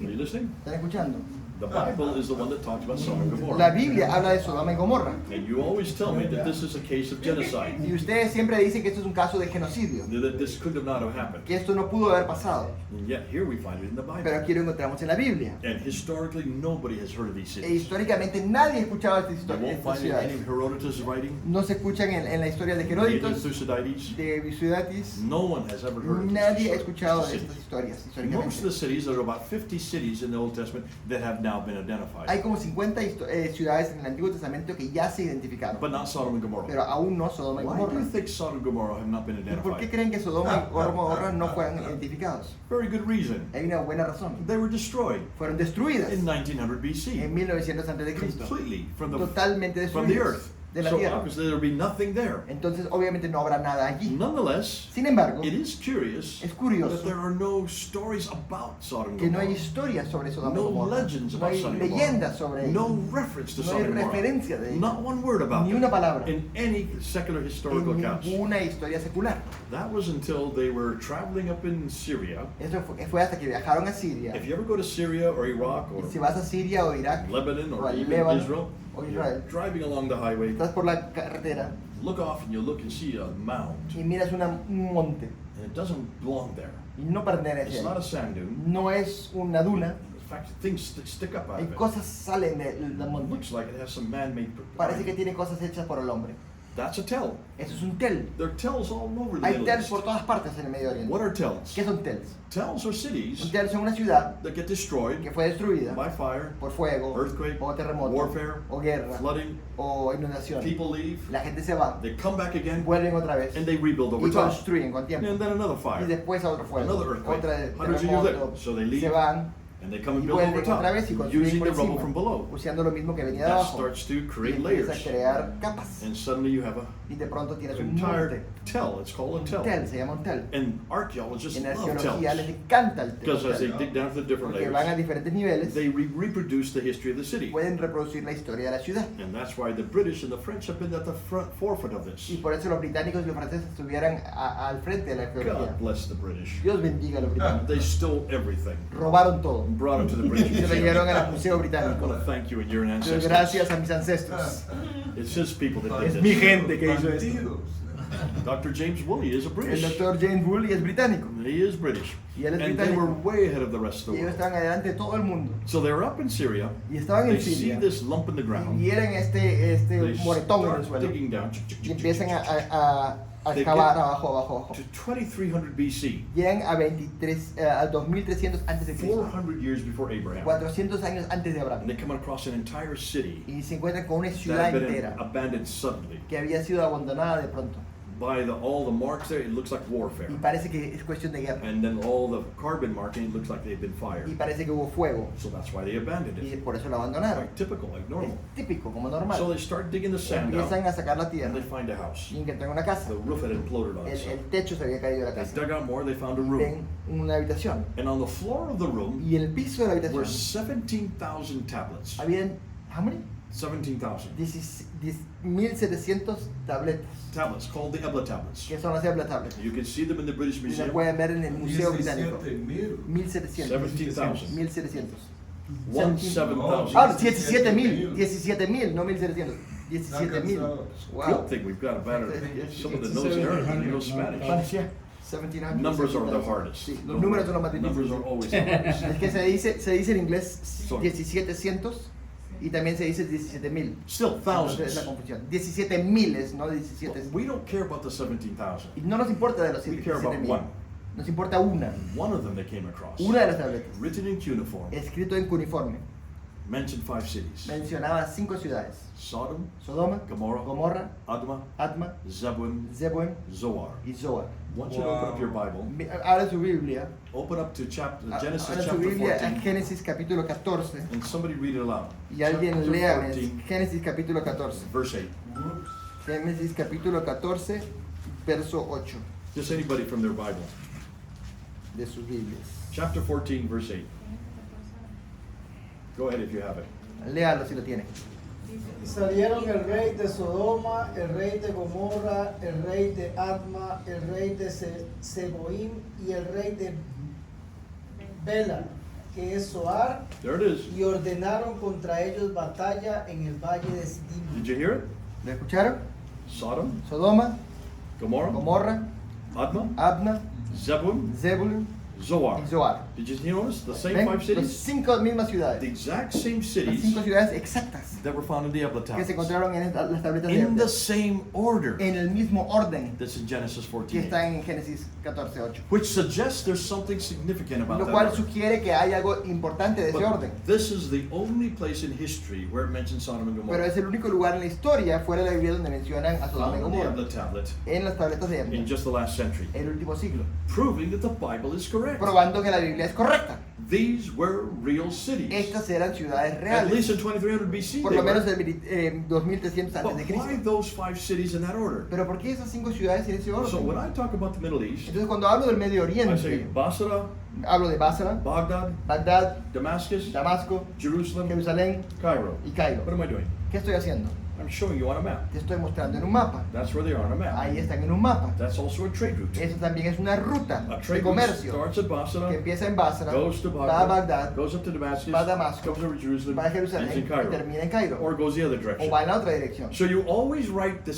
Are you listening? ¿Están escuchando? The Bible is the one that talks about Sodom and La Gomorrah. Biblia habla de Sodoma y Gomorra. And you always tell me that this is a case of genocide. Y ustedes siempre dicen que esto es un caso de genocidio, That this could have not have happened. que esto no pudo haber pasado. And yet here we find it in the Pero Bible. aquí lo encontramos en la Biblia. And historically nobody has heard of these E cities. históricamente nadie ha escuchado estas You won't estas find it in any ciudades. of Herodotus' writing, No se escuchan en la historia de neither Heródotos, Thucydides. de Ciudades. No one has ever heard of Nadie ha these escuchado de cities. estas historias Most of the históricamente. cities, there are about 50 cities in the Old Testament that have now been identified, Hay como 50 ciudades en el Antiguo Testamento que ya se identificaron, but not Sodom and pero Gomorrah. aún no Sodoma y Why do Gomorra. you think Sodom and Gomorrah have not been ¿Y por qué identified? creen que Sodoma y Gomorra no fueron identificados? Very good reason. Hay una buena razón. They were destroyed Fueron destruidas in 1900 en BC, 1900 a.C. completely Totalmente from the destruidas earth. de la So tierra. obviously there would be nothing there. Entonces obviamente no habrá nada allí. Nonetheless, Sin embargo, it is curious es curioso that there are no stories about Sodom and que no hay Gomorrah. historias sobre Sodoma y No Gomorra. legends No about hay Sodom and leyendas sobre Gomorrah. ello. No reference to No hay Sodom and Gomorrah. referencia de ello. Not one word about Ni una palabra. them in any secular historical En accounts. ninguna historia secular. That was until they were traveling up in Syria. Eso fue hasta que viajaron a Siria. If you ever go to Syria or Iraq or Y si vas a Siria o Irak Lebanon o or al even Líbano Israel, o you're Israel, driving along the highway, estás por la carretera look off and you look and see a mound. y miras un monte And it doesn't belong there. y no pertenece It's a not a él. sand dune. No es una duna. In fact, things stick up out Hay of it. cosas salen del It monte. looks like it has some man-made. Parece que tiene cosas hechas por el hombre. That's a tell. Eso es un tel. There are tells all over the Hay Middle tels East. por todas partes en el Medio What Oriente. are tells? ¿Qué son tels? Tells are Un cities tel son una ciudad that get destroyed que fue destruida by fire, por fuego, earthquake, o terremoto, warfare, o guerra, flooding. o inundación. People leave. La gente se va, They come back again vuelven otra vez and they rebuild over y time. construyen con tiempo. And then another Y fire. después otro fuego, Another earthquake. otra Hundreds of years later. terremoto, So they leave se van and they come and y build over vuelven otra vez y top construyen using por the rubble from encima, below. usando lo mismo que venía de That abajo. starts to Y create empieza a layers. crear capas. And suddenly you have Y de pronto tienes an un entire monte. tell. It's called a Un tell. tel, se llama un tel. And archaeologists En love arqueología les tells encanta el because as they tel. dig down to the different Porque van a layers, diferentes niveles, they reproduce the history of the city. pueden reproducir la historia de la ciudad. And that's why the British and the French have been at the forefront of this. Y por eso los británicos y los franceses estuvieran al frente de la arqueología. God bless the British. Dios bendiga a los They británicos. stole everything Robaron todo. and brought it to the British Y se lo Museum. llevaron al Museo Británico. Well, thank you and your Entonces, ancestors. gracias a mis ancestros. It's his people that Es did mi this. gente que hizo esto. Bandidos. Dr. James Woolley is a El British. doctor James Woolley es británico. He is British. Y él es And they británico. were way ahead of the rest of Y the ellos world. estaban adelante de todo el mundo. So they were up in Syria. Y estaban They en see Siria. this lump in the Y ground. vieron este They moretón en el start suelo. digging down Y empiezan a They excavar get abajo, abajo, abajo. to 2300 BC, Llegan a 2300 antes de Cristo. 400 years before Abraham. 400 años antes de And Abraham. they come across an entire city Y se encuentran con una that ciudad had been entera abandoned suddenly que había sido abandonada de pronto. by all the marks there, it looks like warfare. Y parece que es cuestión de guerra. And then all the carbon marking, it looks like they've been fired. Y parece que hubo fuego. So that's why they abandoned Y it. por eso lo abandonaron. Like typical, like Es normal. típico, como normal. So they start digging the sand out, Empiezan a sacar la and tierra they find a house. y encuentran una casa. The roof had imploded on El itself. techo se había caído de la They casa. dug out more, they found a room. Ven una habitación. And on the floor of the room Y en el piso de la were habitación 17,000 tablets. habían, how many? 17,000 1700 tabletas, tablets called the Ebla tablets. que son las Ebla tablets. You can see them in the British Y las Museum. pueden ver en el Museo Británico. 17,000. 1700. 17,000. 1700. 17,000. Ah, 17,000. 17,000, no 1700. 17,000. Wow. Good thing we've got a better, someone that knows the art, and knows Spanish. 1700. Numbers are the hardest. Sí, los números son los más Numbers difíciles. are always the hardest. Es que se dice en inglés 1700 y también se dice 17,000. Still Entonces es la thousands. confusión. 17,000, no 17. But we don't care about the 17,000. Y no nos importa de los We care about 17,000. one. Nos importa una. One of them they came across, Una de las tabletas. written in cuneiform, Escrito en cuneiforme. mentioned 5 cities: Mencionaba 5 ciudades. Sodom, Sodoma, Gomorrah, Gomorra, Admah, Adma, Zebulun, Zeboim Zoar. y Zoar. Want you to open up your Bible. Abra su Biblia. Open up to Genesis Abra su chapter Biblia a 14, Génesis capítulo 14. and somebody read it aloud. Y alguien Chapter lea 14, Génesis capítulo 14. verse 8. Génesis capítulo 14, verso 8 Just anybody from their Bible. de sus Biblias. Chapter 14, verse 8. Go ahead if you have it. Léalo si lo tiene. Salieron el rey de Sodoma, el rey de Gomorra, el rey de Adma, el rey de Zeboim y el rey de Bela, que es Zoar, There it is. y ordenaron contra ellos batalla en el valle de Siddim. Did you hear it? ¿Lo escucharon? Sodom, Sodoma, Gomorrah, Gomorra, Admah, Adna, Zebulun, Zebulun Zoar. y Zoar. Did you notice the same ¿Ven? 5 Las cities? 5 mismas ciudades. The exact same Las cities 5 ciudades exactas that were found in the Ebla que se tablets. encontraron en las tabletas de In the Ebla. same order. En el mismo orden That's in Genesis que 14. está en Génesis 14:8. Which suggests there's something significant about Lo that cual order. sugiere que hay algo importante de ese But orden. this is the only place in history where it mentions Sodom and Pero Gomorrah. es el único lugar en la historia fuera de la Biblia donde mencionan a Sodoma y Found in the Gomorra. Ebla tablet En las tabletas de in Ebla. just the last century. El último siglo. Proving that the Bible is correct. Probando que la Biblia es correcta. These were real cities. Estas eran ciudades At reales. least in 2300 BC. Por they lo menos were. en 2300 antes de But why Cristo. those 5 cities in that order? Pero ¿por qué esas 5 ciudades en ese So when orden? I talk about the Middle East, Entonces cuando hablo del Medio I say Oriente, Basra, hablo de Basra, Baghdad, Bagdad, Damascus, Damasco, Jerusalem, Jerusalén Cairo. y Cairo. What am I doing? ¿Qué estoy haciendo? I'm showing you on a map. Te estoy mostrando en un mapa. That's where they are on a map. Ahí están en un mapa. That's also a trade route. Eso también es una ruta A de trade route comercio starts at Basra, que empieza en Basra, goes to va a Baghdad, Bagdad, goes up to Damascus, va a Damasco, comes over to Jerusalem, va a ends in Jerusalén y Cairo, termina en Cairo. or goes the other O direction. va en la otra dirección. So you always write the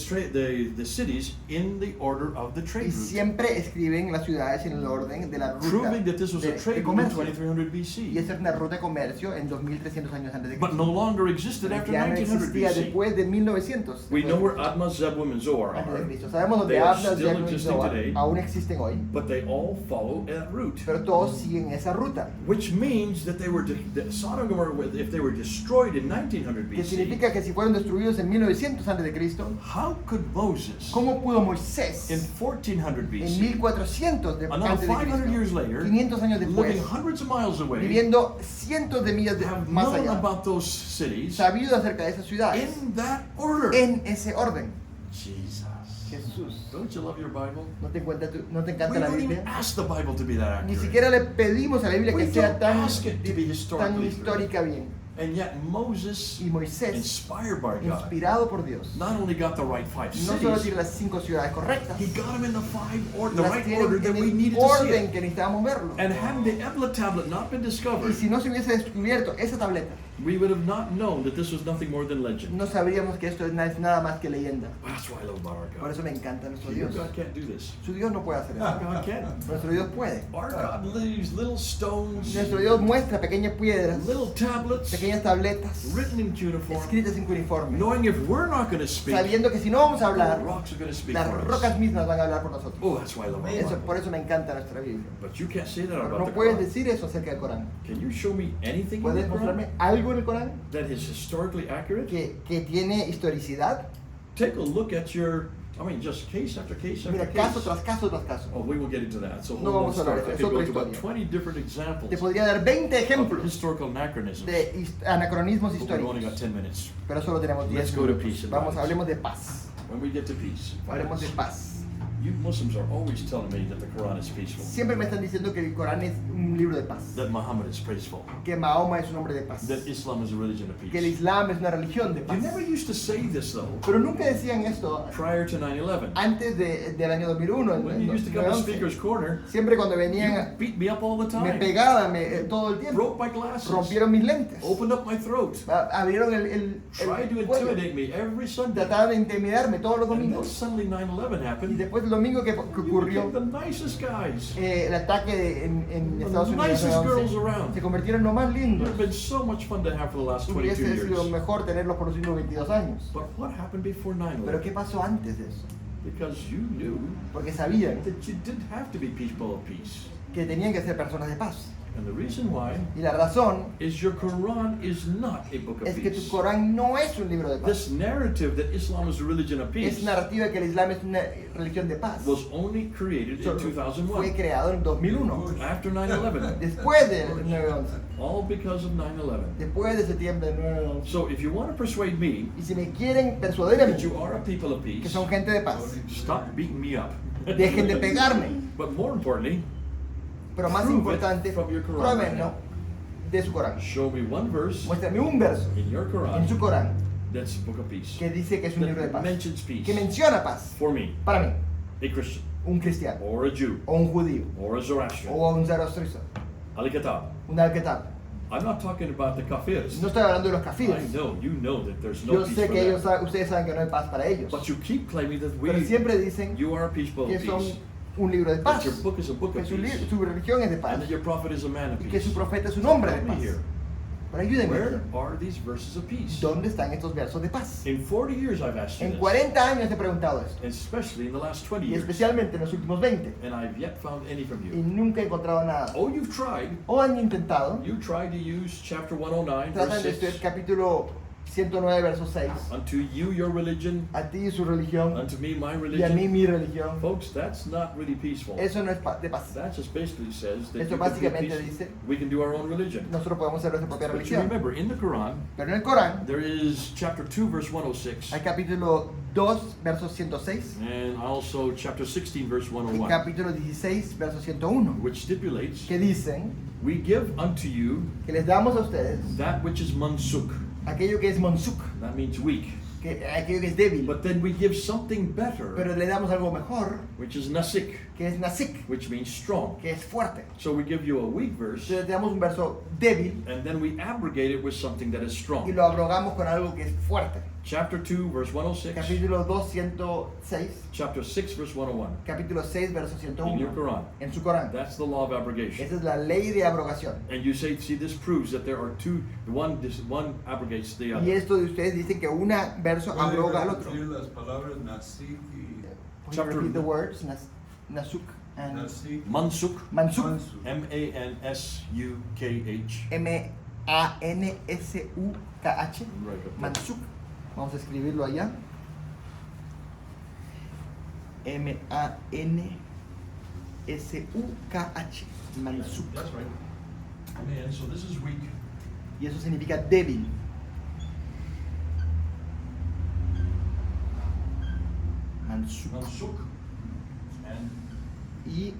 cities in the order of the trade Y route, siempre escriben las ciudades en el orden de la ruta proving that this was a de trade route in comercio. 2300 Y BC, esa es una ruta de comercio en 2300 años antes de but Cristo. no longer existed after Ya no 1900 existía BC. después de 1900. We know después where Admah, Zebulun, and Zoar antes de are, Cristo. Sabemos They dónde are Abda, still Zebulun y existing Zoar today. aún existen hoy, but they all follow that route. pero todos siguen esa ruta. Which means that they were that Sodom and Gomorrah, if they were destroyed in 1900 Que BC, significa que si fueron destruidos en 1900 antes de Cristo, how could Moses ¿cómo pudo Moisés in 1400 en BC, 1400 now antes de 500 years Cristo, later, 500 años después, living hundreds of miles away, viviendo cientos de millas have más known allá, about those cities sabido acerca de esas ciudades in that order? en ese orden? Jesus. Jesús, Don't you love your Bible? ¿no te We encanta la don't even Biblia? ask the Bible to be that Ni accurate. siquiera le pedimos a la Biblia We que sea don't tan ask it to be historically histórica bien. And yet Moses, Y Moisés, inspired by God, inspirado por Dios, not only got the right 5 no solo cities, tiene las 5 ciudades correctas, he got them in the the las right tiene order that en we el needed to see orden it. que necesitábamos verlo. And had the Ebla tablet not been Y discovered, si no se hubiese descubierto esa tableta, we would have not known that this was nothing more than legend. no sabríamos que esto es nada más que leyenda. That's what I love about our Por God. eso me encanta nuestro Your Dios. God can't do this. Su Dios no puede hacer Our eso. God can. Nuestro Dios puede. Our God leaves little stones, Nuestro Dios muestra pequeñas piedras, little tablets, pequeñas tabletas, written in cuneiform, escritas en cuneiforme, knowing if we're not going to speak, sabiendo que si no vamos a the hablar, rocks are going to speak las for us. rocas mismas van a hablar por nosotros. Oh, that's why I love our Eso, Bible. por eso me encanta nuestra Biblia. But you can't say that Pero about no the puedes Quran. decir eso acerca del Corán. Can you show me anything in the ¿Puedes mostrarme Quran algo en el Corán that is historically accurate? que tiene historicidad? Take a look at your I mean, just case after case after Mira, case. caso tras caso tras caso. Oh, we will get into that. It's a No whole vamos a story. hablar de I eso, could es go to otra about historia. 20 different examples Te podría dar 20 of ejemplos historical anachronisms. de anacronismos But we've only got históricos, 10 minutes. pero solo tenemos 10 Let's go to minutos. peace and Vamos, violence. hablemos de paz. When we get to peace, Hablemos de paz. you Muslims are always telling me that the Quran is peaceful, Siempre me están diciendo que el Corán es un libro de paz, that Muhammad is peaceful, que Mahoma es un hombre de paz, that Islam is a religion of que el peace. Islam es una religión de You paz. never used to say this though Pero nunca decían esto prior to 9/11. antes del año 2001, en When you used to come to 2011. Speaker's Corner, Siempre cuando you venían beat me up all the me time, pegaban todo el tiempo, broke my glasses, rompieron mis lentes, opened up my throat, abrieron el tried to cuello, intimidate me every Sunday. trataban de intimidarme todos los And then domingos. suddenly 9/11 Y happened. después el domingo que You ocurrió became the nicest guys. el ataque en The Estados Unidos, nicest en el girls 11, around. se convirtieron en lo más lindos. It's been so much fun to have for the last 22 Hubiese sido years. mejor tenerlos por los últimos 22 años. But what happened before Pero 9/11? ¿qué pasó antes de eso? Because you knew Porque sabían that you didn't have to be people of peace. que tenían que ser personas de paz. And the reason why Y la razón is your Quran is not a book of es que tu peace. Corán no es un libro de paz. This narrative that Islam is a religion of Es peace narrativa de que el Islam es una religión de paz. was only created in Solo fue 2001, creado en 2001, after 9/11, después del 9/11, all because of 9/11. después de septiembre del 9/11. So if you want to persuade me Y si me quieren persuadir a that mí you are a people of que peace, son gente de paz, stop beating me up. dejen de pegarme. But more importantly, Pero más Prove it importante, from your Quran. pruébenlo de su Corán. show me one verse Muéstrame un verso in your en su Quran Corán that's a book of peace, que dice que es un libro de that paz, mentions peace que menciona paz for me, para mí, a Christian, un cristiano, or a Jew, o un judío, or a Zoroastrian. o un zoroastrista, Al-Kitab. un alketab. I'm not talking about the kafirs. No estoy hablando de los I kafirs. know, you know that there's no Yo peace sé for que ellos, them. ustedes saben que no hay paz para ellos. But you keep claiming that Pero siempre dicen you are a people que of son peace, un libro de that paz, your book is a book que of su, peace, su religión es de paz and that your prophet is a man of y que peace. su profeta es un hombre de Help me paz. here. Pero ayúdenme. Where are these verses of peace? ¿Dónde están estos versos de paz? In 40 years I've asked you En this, 40 años te he preguntado esto, especially in the last 20 y years, especialmente en los últimos 20, and I've yet found any from y you. nunca he encontrado nada. Oh, you've tried. O han intentado, You tried to use chapter 109, tratan verse de estudiar 6. capítulo 109, verso 6. Unto you your religion, A ti su religión, unto me my y a mí religion. mi religión. Folks, that's not really peaceful. Eso no es de paz. That just basically says that Eso you can be básicamente peaceful. dice, We can do our own religion. nosotros podemos hacer nuestra propia But you religión. remember, in the Quran, Pero en el Corán, there is chapter 2, verse 106, hay capítulo 2, verso 106, and also chapter 16, verse y 101, capítulo 16, verso 101, which stipulates, que dicen we give unto you que les damos a ustedes that which is mansuk. aquello que es monsuk, That means weak. aquello que es débil, But then we give something better, pero le damos algo mejor, which is nasik, que es nasik, which means strong. que es fuerte. So we give you a weak verse, Entonces le damos un verso débil and then we abrogate it with something that is y strong. lo abrogamos con algo que es fuerte. Chapter 2, verse 106, Capítulo 2, 106, chapter 6, verse 101, capítulo 6, verso in your 101, Quran. en su Corán. That's the law of abrogation. Esa es la ley de abrogación. And you say, see, this proves that there are two, one abrogates the Y other. esto de ustedes dicen que un verso abroga al otro. repetir las palabras nasik y Can you Chapter- repeat the words? Nasuk and nasik? Mansuk, Mansuk. M-A-N-S-U-K-H. M-A-N-S-U-K-H. Right up there. Mansuk. Vamos a escribirlo allá. M-A-N-S-U-K-H. Mansuk. That's right. Man, so this is weak. Y eso significa débil. Mansuk. Mansuk. And Y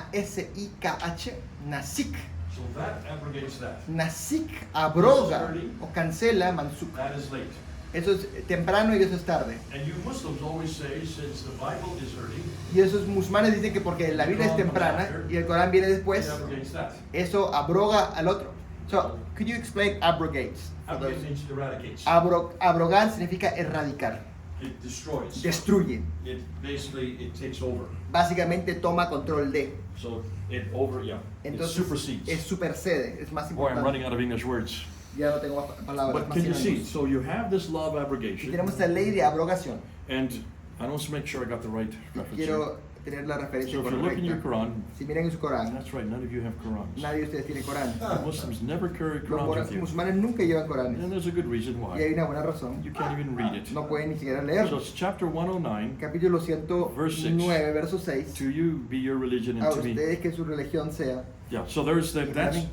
N-A-S-I-K-H. Nasik. so that abrogates that. Nasik abroga o cancela Mansuk. That is late. Eso es temprano y eso es tarde. And you Muslims always say, since the Bible is early, Y esos musulmanes dicen que porque la Biblia es temprana y el Corán viene it después, abrogates that. eso abroga al otro. So, could you explain abrogates? for Abrogate those? means eradicates. Abrogar significa erradicar, It destroys. destruye. It basically, it takes over. Básicamente toma control de. So it it Entonces, supersedes. es supersede, es más Boy, I'm running importante. out of English words. Ya no tengo más palabras. But más can you see? sinónimos. So you have this law of Y abrogation, tenemos esta ley de abrogación. and I want to make sure I got the right reference here. Quiero tener la referencia So if you look in your correcta. Quran, Si miran en su Corán, that's right, none of you have Qurans. nadie de ustedes tiene Corán. The Muslims never carry Los Qurans with you. musulmanes nunca llevan And Coranes. there's a good reason Y hay why. una buena razón. You can't even read it. No pueden ni siquiera So leerlo. it's chapter 109. Capítulo Verse 109, verso 6. To you be your religion A and to me. ustedes que su religión sea. Yeah, so there's Y that. para That's mí.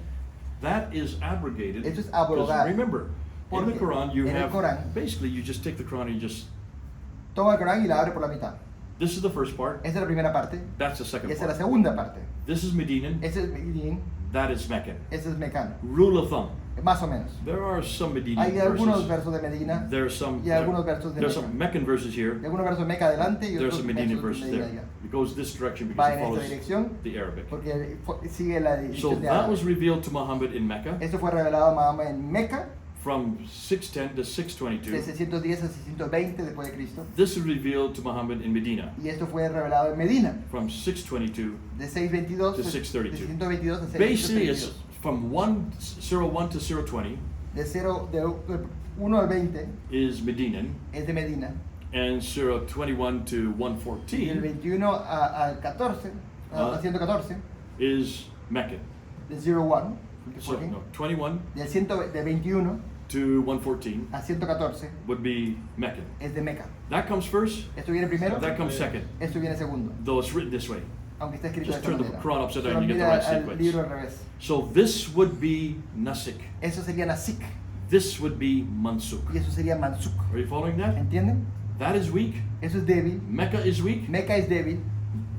that is abrogated. Esto es 'Cause abrogar. remember, in the Porque Quran you en el have Corán- basically you just take the Quran and you just. Toma el Corán y la abre por la mitad. This is the first part. Esa es la primera parte. That's the Y second esa es la part. segunda parte. This is Medinan. Ese es Medina. That is Meccan. Ese es Mecano. Rule of thumb. Más o menos. There are some Medinan Hay algunos verses. versos de Medina. There's some. Y algunos versos de There's Mecca. some Meccan verses Y here. algunos versos de Meca adelante y There's otros some Medinan versos verses de there. Medina allá. It goes this direction Va because it en esta follows dirección the Arabic. porque sigue la So dirección de that Árabe. was revealed to Muhammad in Mecca Esto fue revelado a Mahoma en Meca from 610 to de 622. 610 a 620 después de Cristo. This is revealed to Muhammad in Medina Y esto fue revelado en Medina from 622. de 622 To 632. de 622 a Basically, it's 632. from 101 to 020 De 1 al 20 is Medinan, es de Medina. and 021 to Y del 114 21 al 14, a 114, is Meccan. de 01, So no, 21 de 21 to 114 a 114 would be Meccan. es de Meca. That comes first. Esto viene primero, That comes second. esto viene segundo, Though it's written this way. aunque está escrito de Just esta turn the manera. Quran upside down Solo and you get the mira right al sequence. libro al revés. So this would be Nasik. Eso sería Nasik This would be Mansuk. y eso sería Mansuk. Are you following that? ¿Entienden? That is weak. Eso es débil, Mecca is weak. Meca es débil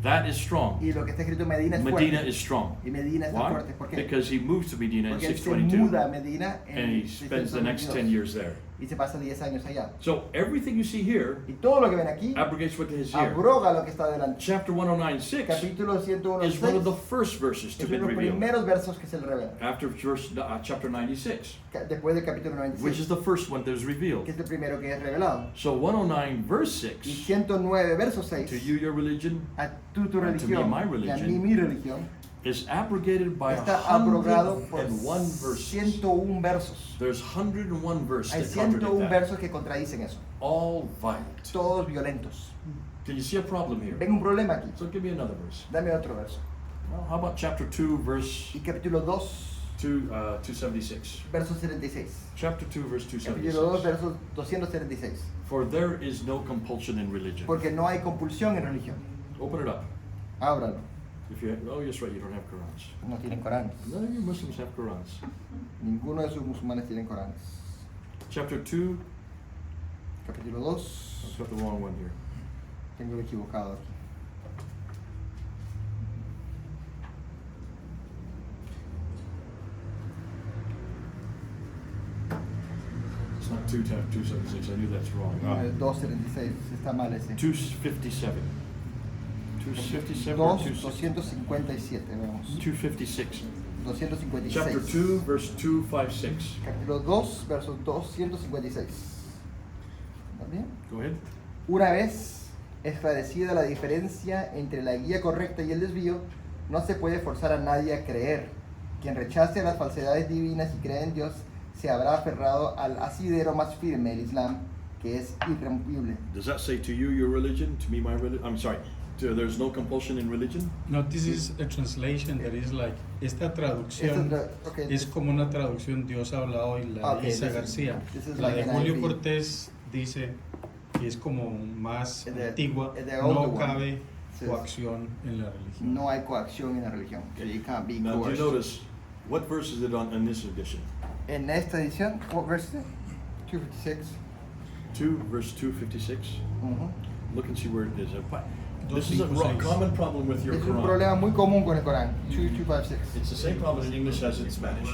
That is strong. y lo que está escrito en Medina es Medina fuerte. is strong. Y Medina está Why? fuerte. ¿Por qué? Because he moves to Medina in Porque él se 622 muda a Medina en and he spends the next 10 622 years there. y se pasa 10 años allá. So everything you see here Y todo lo que ven aquí abrogates what is here. abroga lo que está delante. Chapter 109:6 Capítulo 101, is one of the 6 first verses to es be uno de los revealed primeros versos que se le revela. after chapter 96, Después del capítulo which is 96, the first one that is que revealed. es el primero que es revelado. So 109 verse Y 6, 109, verso 6, to you your religion a tu and to me religión my y a religion, mí mi religión, is abrogated by está abrogado por 101 verses. 101 versos. There's 101 verses Hay that contradict 101 that. versos que contradicen eso. All violent. Todos violentos. Can you see a problem here? Ven un problema aquí. So give me another verse. Dame otro verso. Well, how about chapter 2, verse Y capítulo 2, 276? verso 76. Chapter 2, verse Capítulo 2, 276. verso 276. For there is no compulsion in religion. Porque no hay compulsión en religión. Open it up. Ábralo. If you have, oh, yes, right, you don't have Qurans. No tienen Corán. None of you Muslims have Qurans. Ninguno de sus musulmanes tienen Corán. Chapter 2, Capítulo 2. I've got the wrong one here. Tengo equivocado aquí. It's not 276, I knew that's wrong. No, es 276. Está mal ese. 257. 257 or 257, veamos. 256. 256. Chapter 2, verse 256. Capítulo 2, verso 256. ¿Está bien? Go ahead. Una vez esclarecida la diferencia entre la guía correcta y el desvío, no se puede forzar a nadie a creer. Quien rechace las falsedades divinas y cree en Dios se habrá aferrado al asidero más firme, el Islam, que es irrompible. Does that say to you your religion, to me my religion? I'm sorry. There's no compulsion in religion? No, this is a translation that is like, esta traducción Okay. es como una traducción Dios ha hablado y la Okay, Isa this is- García. this is La like de an Julio IV. Cortés dice que es como más The- antigua, the older no one cabe says- coacción en la religión. No hay coacción en la religión. You can't be Now, do you coerced. notice, what verse is it on in this edition? En esta edición, what verse is it? 256. 2, verse 256? Ujú. Look and see where it is. This is a 256. common problem with your Es un Quran. problema muy común con el Corán. 2256. It's the same problem in English as in Spanish.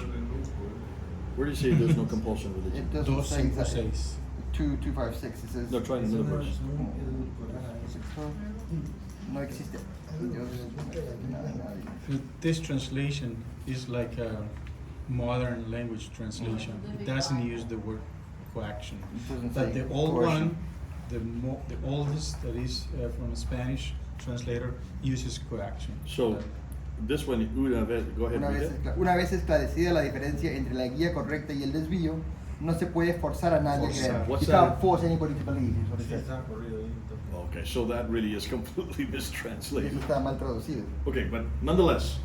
Where do you say there's no compulsion in religion? It doesn't say that. 256. 2256. It says No, try another verse. no existe. Dios, nadie. This translation is like a modern language translation. It doesn't use the word coaction. It doesn't But say the old coercion. one, the oldest that is from a Spanish translator uses coaction. So, this one, go ahead and read it. Una vez esclarecida la diferencia entre la guía correcta y el desvío, no se puede forzar a nadie a Forzar. creer. What's You can't that? force anybody to believe. is what it says. Okay, so that really is completely Y eso mistranslated. está mal traducido. Okay, but nonetheless,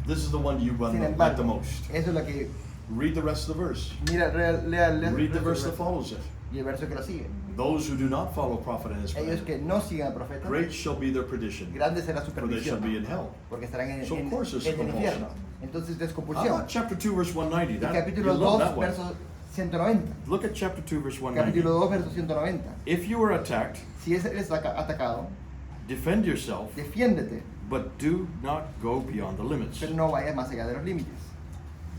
this is the one you Sin like embargo, the most. eso es lo que Read the rest of the verse. mira, lea Read the verse that verso follows it. y el verso que lo sigue. Those who do not follow prophet and his Ellos commandment, que no sigan al profeta, great shall be their perdition, grande será su for they shall perdición, be in hell. porque estarán en, So of course there's en el compulsion. infierno. Entonces es How compulsión. about chapter 2, verse 190? Y That, you capítulo love 2, that one. verso 190. Look at chapter 2, verse 190. Capítulo 2, verso 190. If you are attacked, Si eres atacado, defend yourself, defiéndete, but do not go beyond the limits. pero no vayas más allá de los límites.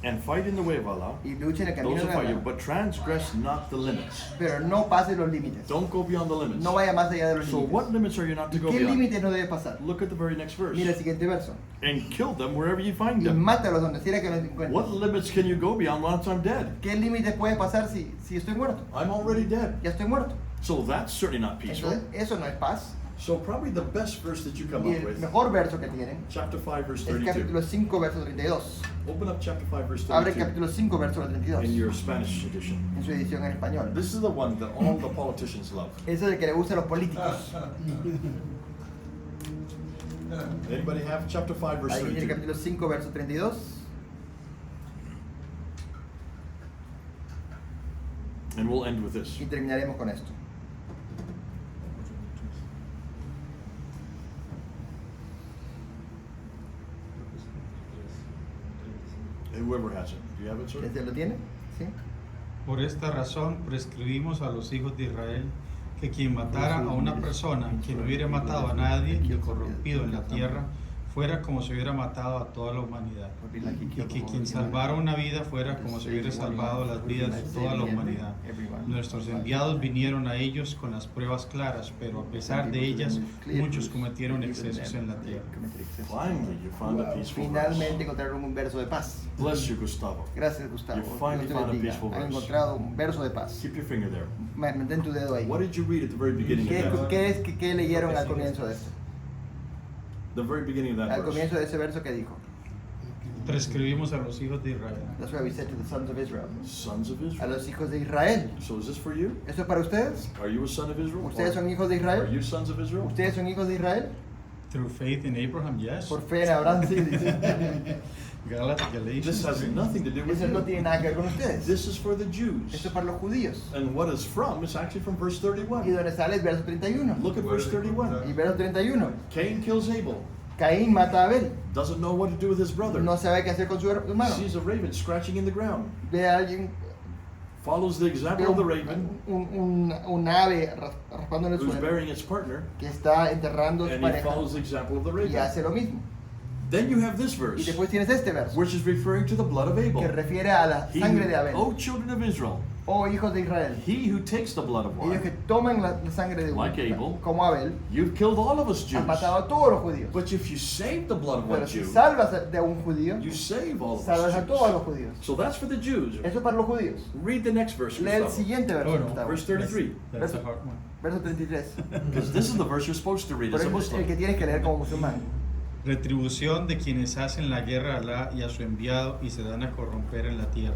And fight in the way of Allah, Y lucha en el camino those who de fight you, Allah, but transgress not the limits. pero no pases los límites. Don't go beyond the limits. No vaya más allá de los So what límites. limits are you not to ¿Y go qué beyond? límites no debe pasar? Look at the very next verse. Mira el siguiente verso. And kill them wherever you find Y them. mátalos donde quiera que los What encuentres. limits can you go beyond once I'm dead? ¿Qué límites puede pasar si estoy muerto? I'm already dead. Ya estoy muerto. So that's certainly not peaceful. Entonces, eso no es paz. So probably the best verse that you come Y up el with, mejor verso que tienen chapter 5, verse es 32. capítulo 5, verso 32. Open up chapter 5, verse Abre el 32 capítulo 5, verso 32. in your Spanish edition. En su edición en español. This is the one that all the politicians love. Ese es el que le gusta a los políticos. Anybody have chapter 5, verse Ahí en el 32? capítulo 5, verso 32. And we'll end with this. Y terminaremos con esto. Whoever has it. Do you have it, sir? ¿Este lo tiene? ¿Sí? Por esta razón prescribimos a los hijos de Israel que quien matara a una persona que no hubiera matado a nadie y corrompido en la tierra fuera como si hubiera matado a toda la humanidad, y que quien salvara una vida fuera como si hubiera salvado las vidas de toda la humanidad. Nuestros enviados vinieron a ellos con las pruebas claras, pero a pesar de ellas muchos cometieron excesos en la tierra. Finally, you found a peaceful Finalmente verse. encontraron un verso de paz. Bless you, Gustavo. Gracias, Gustavo. You finally Dios te found a bendiga. peaceful Han verse. encontrado un verso de paz. Keep your finger there. Mantén tu dedo ahí. What did you read at the very beginning of that? ¿Qué leyeron al comienzo de esto? The very beginning of that Al verse. comienzo de ese verso que dijo. Prescribimos a los hijos de Israel. That's why we said to the sons of Israel. Sons of A Israel. los hijos de Israel. So is this for you? ¿Esto es para ustedes? Are you a son of Israel? ¿Ustedes son hijos de Are Israel? you sons of Israel? ¿Ustedes son hijos de Israel? Through faith in Abraham, yes. Por fe en Abraham, sí. Dice. Galatians. This has nothing to do with Eso no you. tiene nada que ver con ustedes. This is for the Jews. Esto es para los judíos. And what is from is actually from verse Y 31. donde sale el verso 31. Look at verse 31. Y verso 31. Cain kills Abel. Caín mata a Abel. Doesn't know what to do with his brother. No sabe qué hacer con su hermano. Sees a raven scratching in the ground. Ve a alguien, Follows the ve example of the raven, un ave raspando en el who's suelo burying its partner, que está enterrando a su and he pareja follows the example of the y raven. hace lo mismo. Then you have this Y verse, después tienes este verso which is referring to the blood of Abel. que refiere a la He sangre de who, Abel. O children of Israel, Oh hijos de Israel, he who takes the blood of ellos que one, toman la sangre de Like Abel, como Abel, you've killed all of us Jews. han matado a todos los judíos. But if you save the blood of one Pero si Jew, salvas de un judío, you save all of salvas a us todos los Jews. judíos. So that's for the Jews. Eso es para los judíos. Read the next verse, Lee el Gustavo. siguiente verso, Oh, no. Gustavo. Verse 33. That's a hard one. Verso 33. Because this is the verse you're supposed to read Por as a eso es el que Muslim. tienes que leer como musulmán. Retribución de quienes hacen la guerra a Alá y a su enviado y se dan a corromper en la tierra.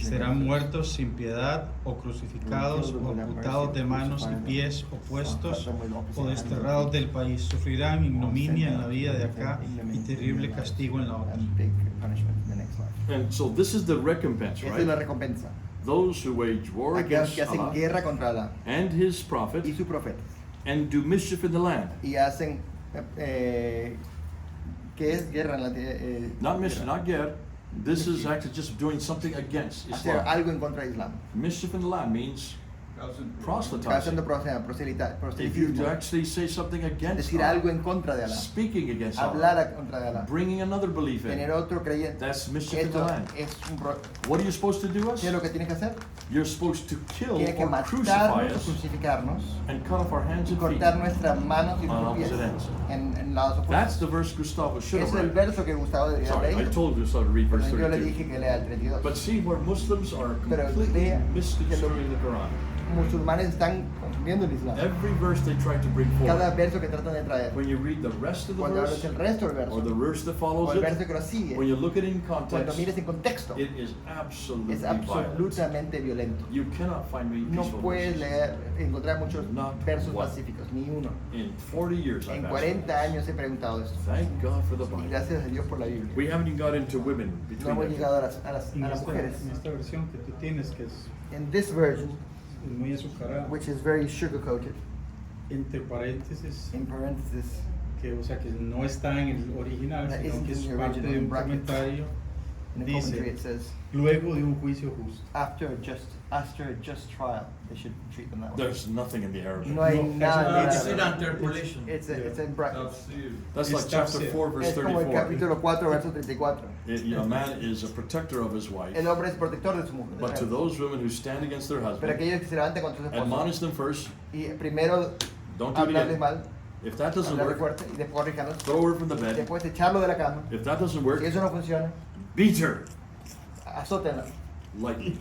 Serán muertos sin piedad o crucificados o amputados de manos y pies o puestos o desterrados del país. Sufrirán ignominia en la vida de acá y terrible castigo en la otra. And so this is the recompense, Esa es la right? recompensa. Those who wage war Aquellos against que hacen Allah guerra contra Alá and his prophet y su profeta. and do mischief in the land. Y hacen ¿qué es guerra en la Not mischief, guerra? not get. This is actually just doing something against Hacer Islam. algo en contra de Islam. Mischief in the land means proselytizing. Haciendo If you proselitismo. actually say something against Decir algo Allah, en contra de Alá. speaking against Hablar Allah, contra de Alá. bringing another belief Tener in, otro creyente. that's mischief in the Esto land. es What are you supposed to do us? ¿Qué es lo que tienes que hacer? You're supposed to kill Tienes que or crucify matarnos o us crucificarnos and cut off our hands y and feet. cortar nuestras manos y On nuestros pies opposite ends. en lados That's opuestos. the verse Gustavo should Es have el read. verso que Gustavo debería Sorry, I leer. told Gustavo to read verse Yo le 32. dije que lea el 32. But see where Muslims are Pero completely lea que misconstruing the Quran. musulmanes están confundiendo el Islam. Every verse they try to bring Cada forward. verso que tratan de traer. When you read the rest of the Cuando verse, hablas el resto del or the verso, verse that o follows el verso it, que lo sigue, when you look at it in cuando context, mires en contexto, it is absolutely es violent. absolutamente violento. You cannot find many No peaceful puedes verses. encontrar muchos Not versos one. pacíficos, ni uno. In 40 years I've En asked 40 them. años he preguntado esto. Thank God for the Y Bible. gracias a Dios por la Biblia. We haven't even got into women No between hemos them. llegado a las En mujeres. esta versión que tú tienes, que es In this version, muy azucarada, which is very sugar-coated, entre paréntesis, in parentheses, que, o sea, que no está en el original, That sino isn't que es in the parte original, de in un brackets. comentario, in the commentary it dice, says, luego de un juicio justo. after a just trial, they should treat them that way. There's nothing in the Arabic. No hay No, nada. it's de an nada. interpolation. It's in brackets. Tafsir. That's like It's chapter tafsir. 4, verse Es como el 34. capítulo 4, verso 34. A man is a protector of his wife, El hombre es protector de su mujer. but to those women who stand against their Pero husband, aquellos que se levantan contra sus admonish esposos them first. y primero Don't do it hablarles again. mal, If that doesn't hablarles work, fuerte y después corríjalos, throw her from the bed. después echarlo de la cama. If that doesn't Si work, eso no funciona, beat her. azótenla. Lightly.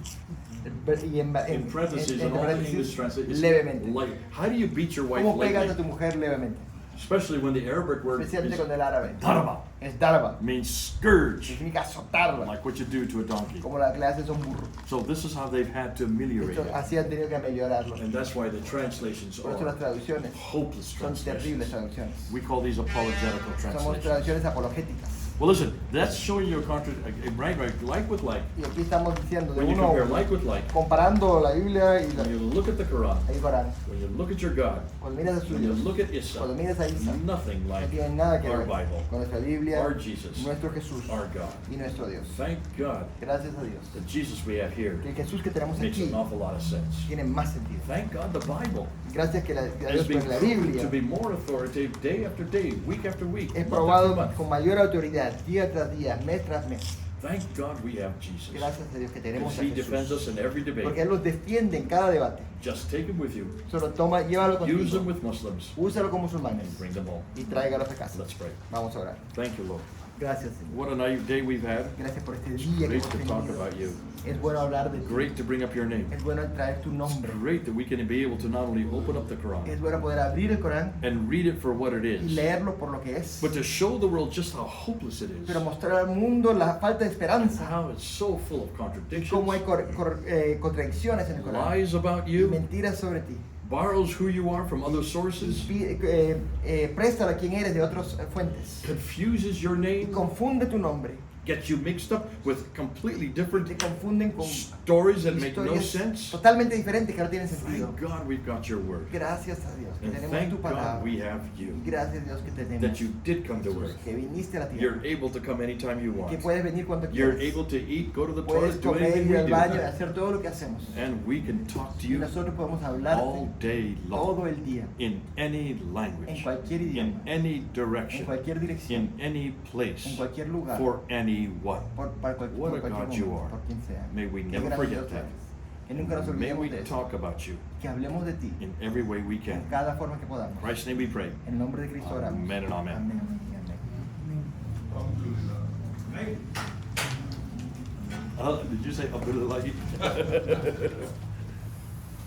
Y en In parentheses, and all the English translate is levemente. light. How do you beat your wife ¿Cómo pegas a lightly? tu mujer levemente? Especially when the Arabic word Especialmente is con el árabe. daraba. Es darba. Means scourge, Significa azotarla. like what you do to a donkey. Como la que le haces a un burro. So this is how they've had to ameliorate Esto, it. así han tenido que mejorarlo. And that's why the translations Por eso las are traducciones hopeless son terribles translations. traducciones. We call these apologetical Somos translations. traducciones apologéticas. Well, listen, that's showing you a right, like with like. Y aquí estamos diciendo de When you uno a compare uno, like with like, comparando la Biblia y when you look at the Quran, el Corán. when you look at your God, Cuando miras a su when you Dios, look at Isa, cuando miras a Isa, nothing no like tiene nada que our ver Bible, con nuestra Biblia, our Jesus, nuestro Jesús our God. y nuestro Dios. Thank God Gracias a Dios. the Jesus we have here Que el Jesús que tenemos makes aquí an awful lot of sense. tiene más sentido. Thank God the Bible Gracias que a has Dios been porque la proven Biblia to be more authoritative day after day, week after week, es month probado after month. con mayor autoridad día tras día, mes tras mes. Thank God we have Jesus. Gracias a Dios que tenemos Because a He defends Jesús. us in every Porque debate. Él los defiende en cada debate. Just take Him with you, Solo toma, llévalo use Him contigo, with Muslims, úsalo con musulmanes and bring them home. y tráigalos a casa. Let's pray. Vamos a orar. Thank you, Lord. Gracias, Señor. What a night day we've had. Gracias por este It's día que great hemos to talk tenido. about you. Es bueno hablar de ti. Great to bring up your name. Es bueno traer tu nombre. Great that we can be able to not only open up the Es Quran bueno poder abrir el Corán and read it for what it y is, leerlo por lo que es. but to show the world just how hopeless it is, Pero mostrar al mundo la falta de esperanza. how it's so full of Y contradictions, cómo hay contradicciones en el Corán. lies about Y you, mentiras sobre ti. borrows who you are from other Y sources, préstalo a quien eres de otras fuentes. confuses your Y name, confunde tu nombre. gets you mixed up with completely different Te confunden con stories that make no historias sense. totalmente diferentes que no tienen sentido. Thank God we've got your word. Gracias a Dios que And tenemos thank tu God palabra. we have Y you. gracias a Dios que tenemos That you did come to earth. que viniste a la You're tierra. able to come anytime you Que want. puedes venir cuando You're quieras. able to eat, go to the Puedes toilet, do comer, anything ir we al baño, do. hacer todo lo que hacemos. And we can talk to Y you nosotros podemos all hablarte day todo long el día, in any en language, cualquier in idioma, any en direction, cualquier dirección, in any place, en cualquier lugar, for anyone. para What a cualquier God you momento, are. por quien sea. May we Qué never gran forget Dios that. eres. Que nunca nos May olvidemos we de eso. talk about you Que hablemos de ti in every way we en can. cada forma que podamos. In Christ's name we pray. En nombre de Cristo oramos. Amen and amen. Amén, amén, amén. Alhamdulillah. Did you say Abdullah?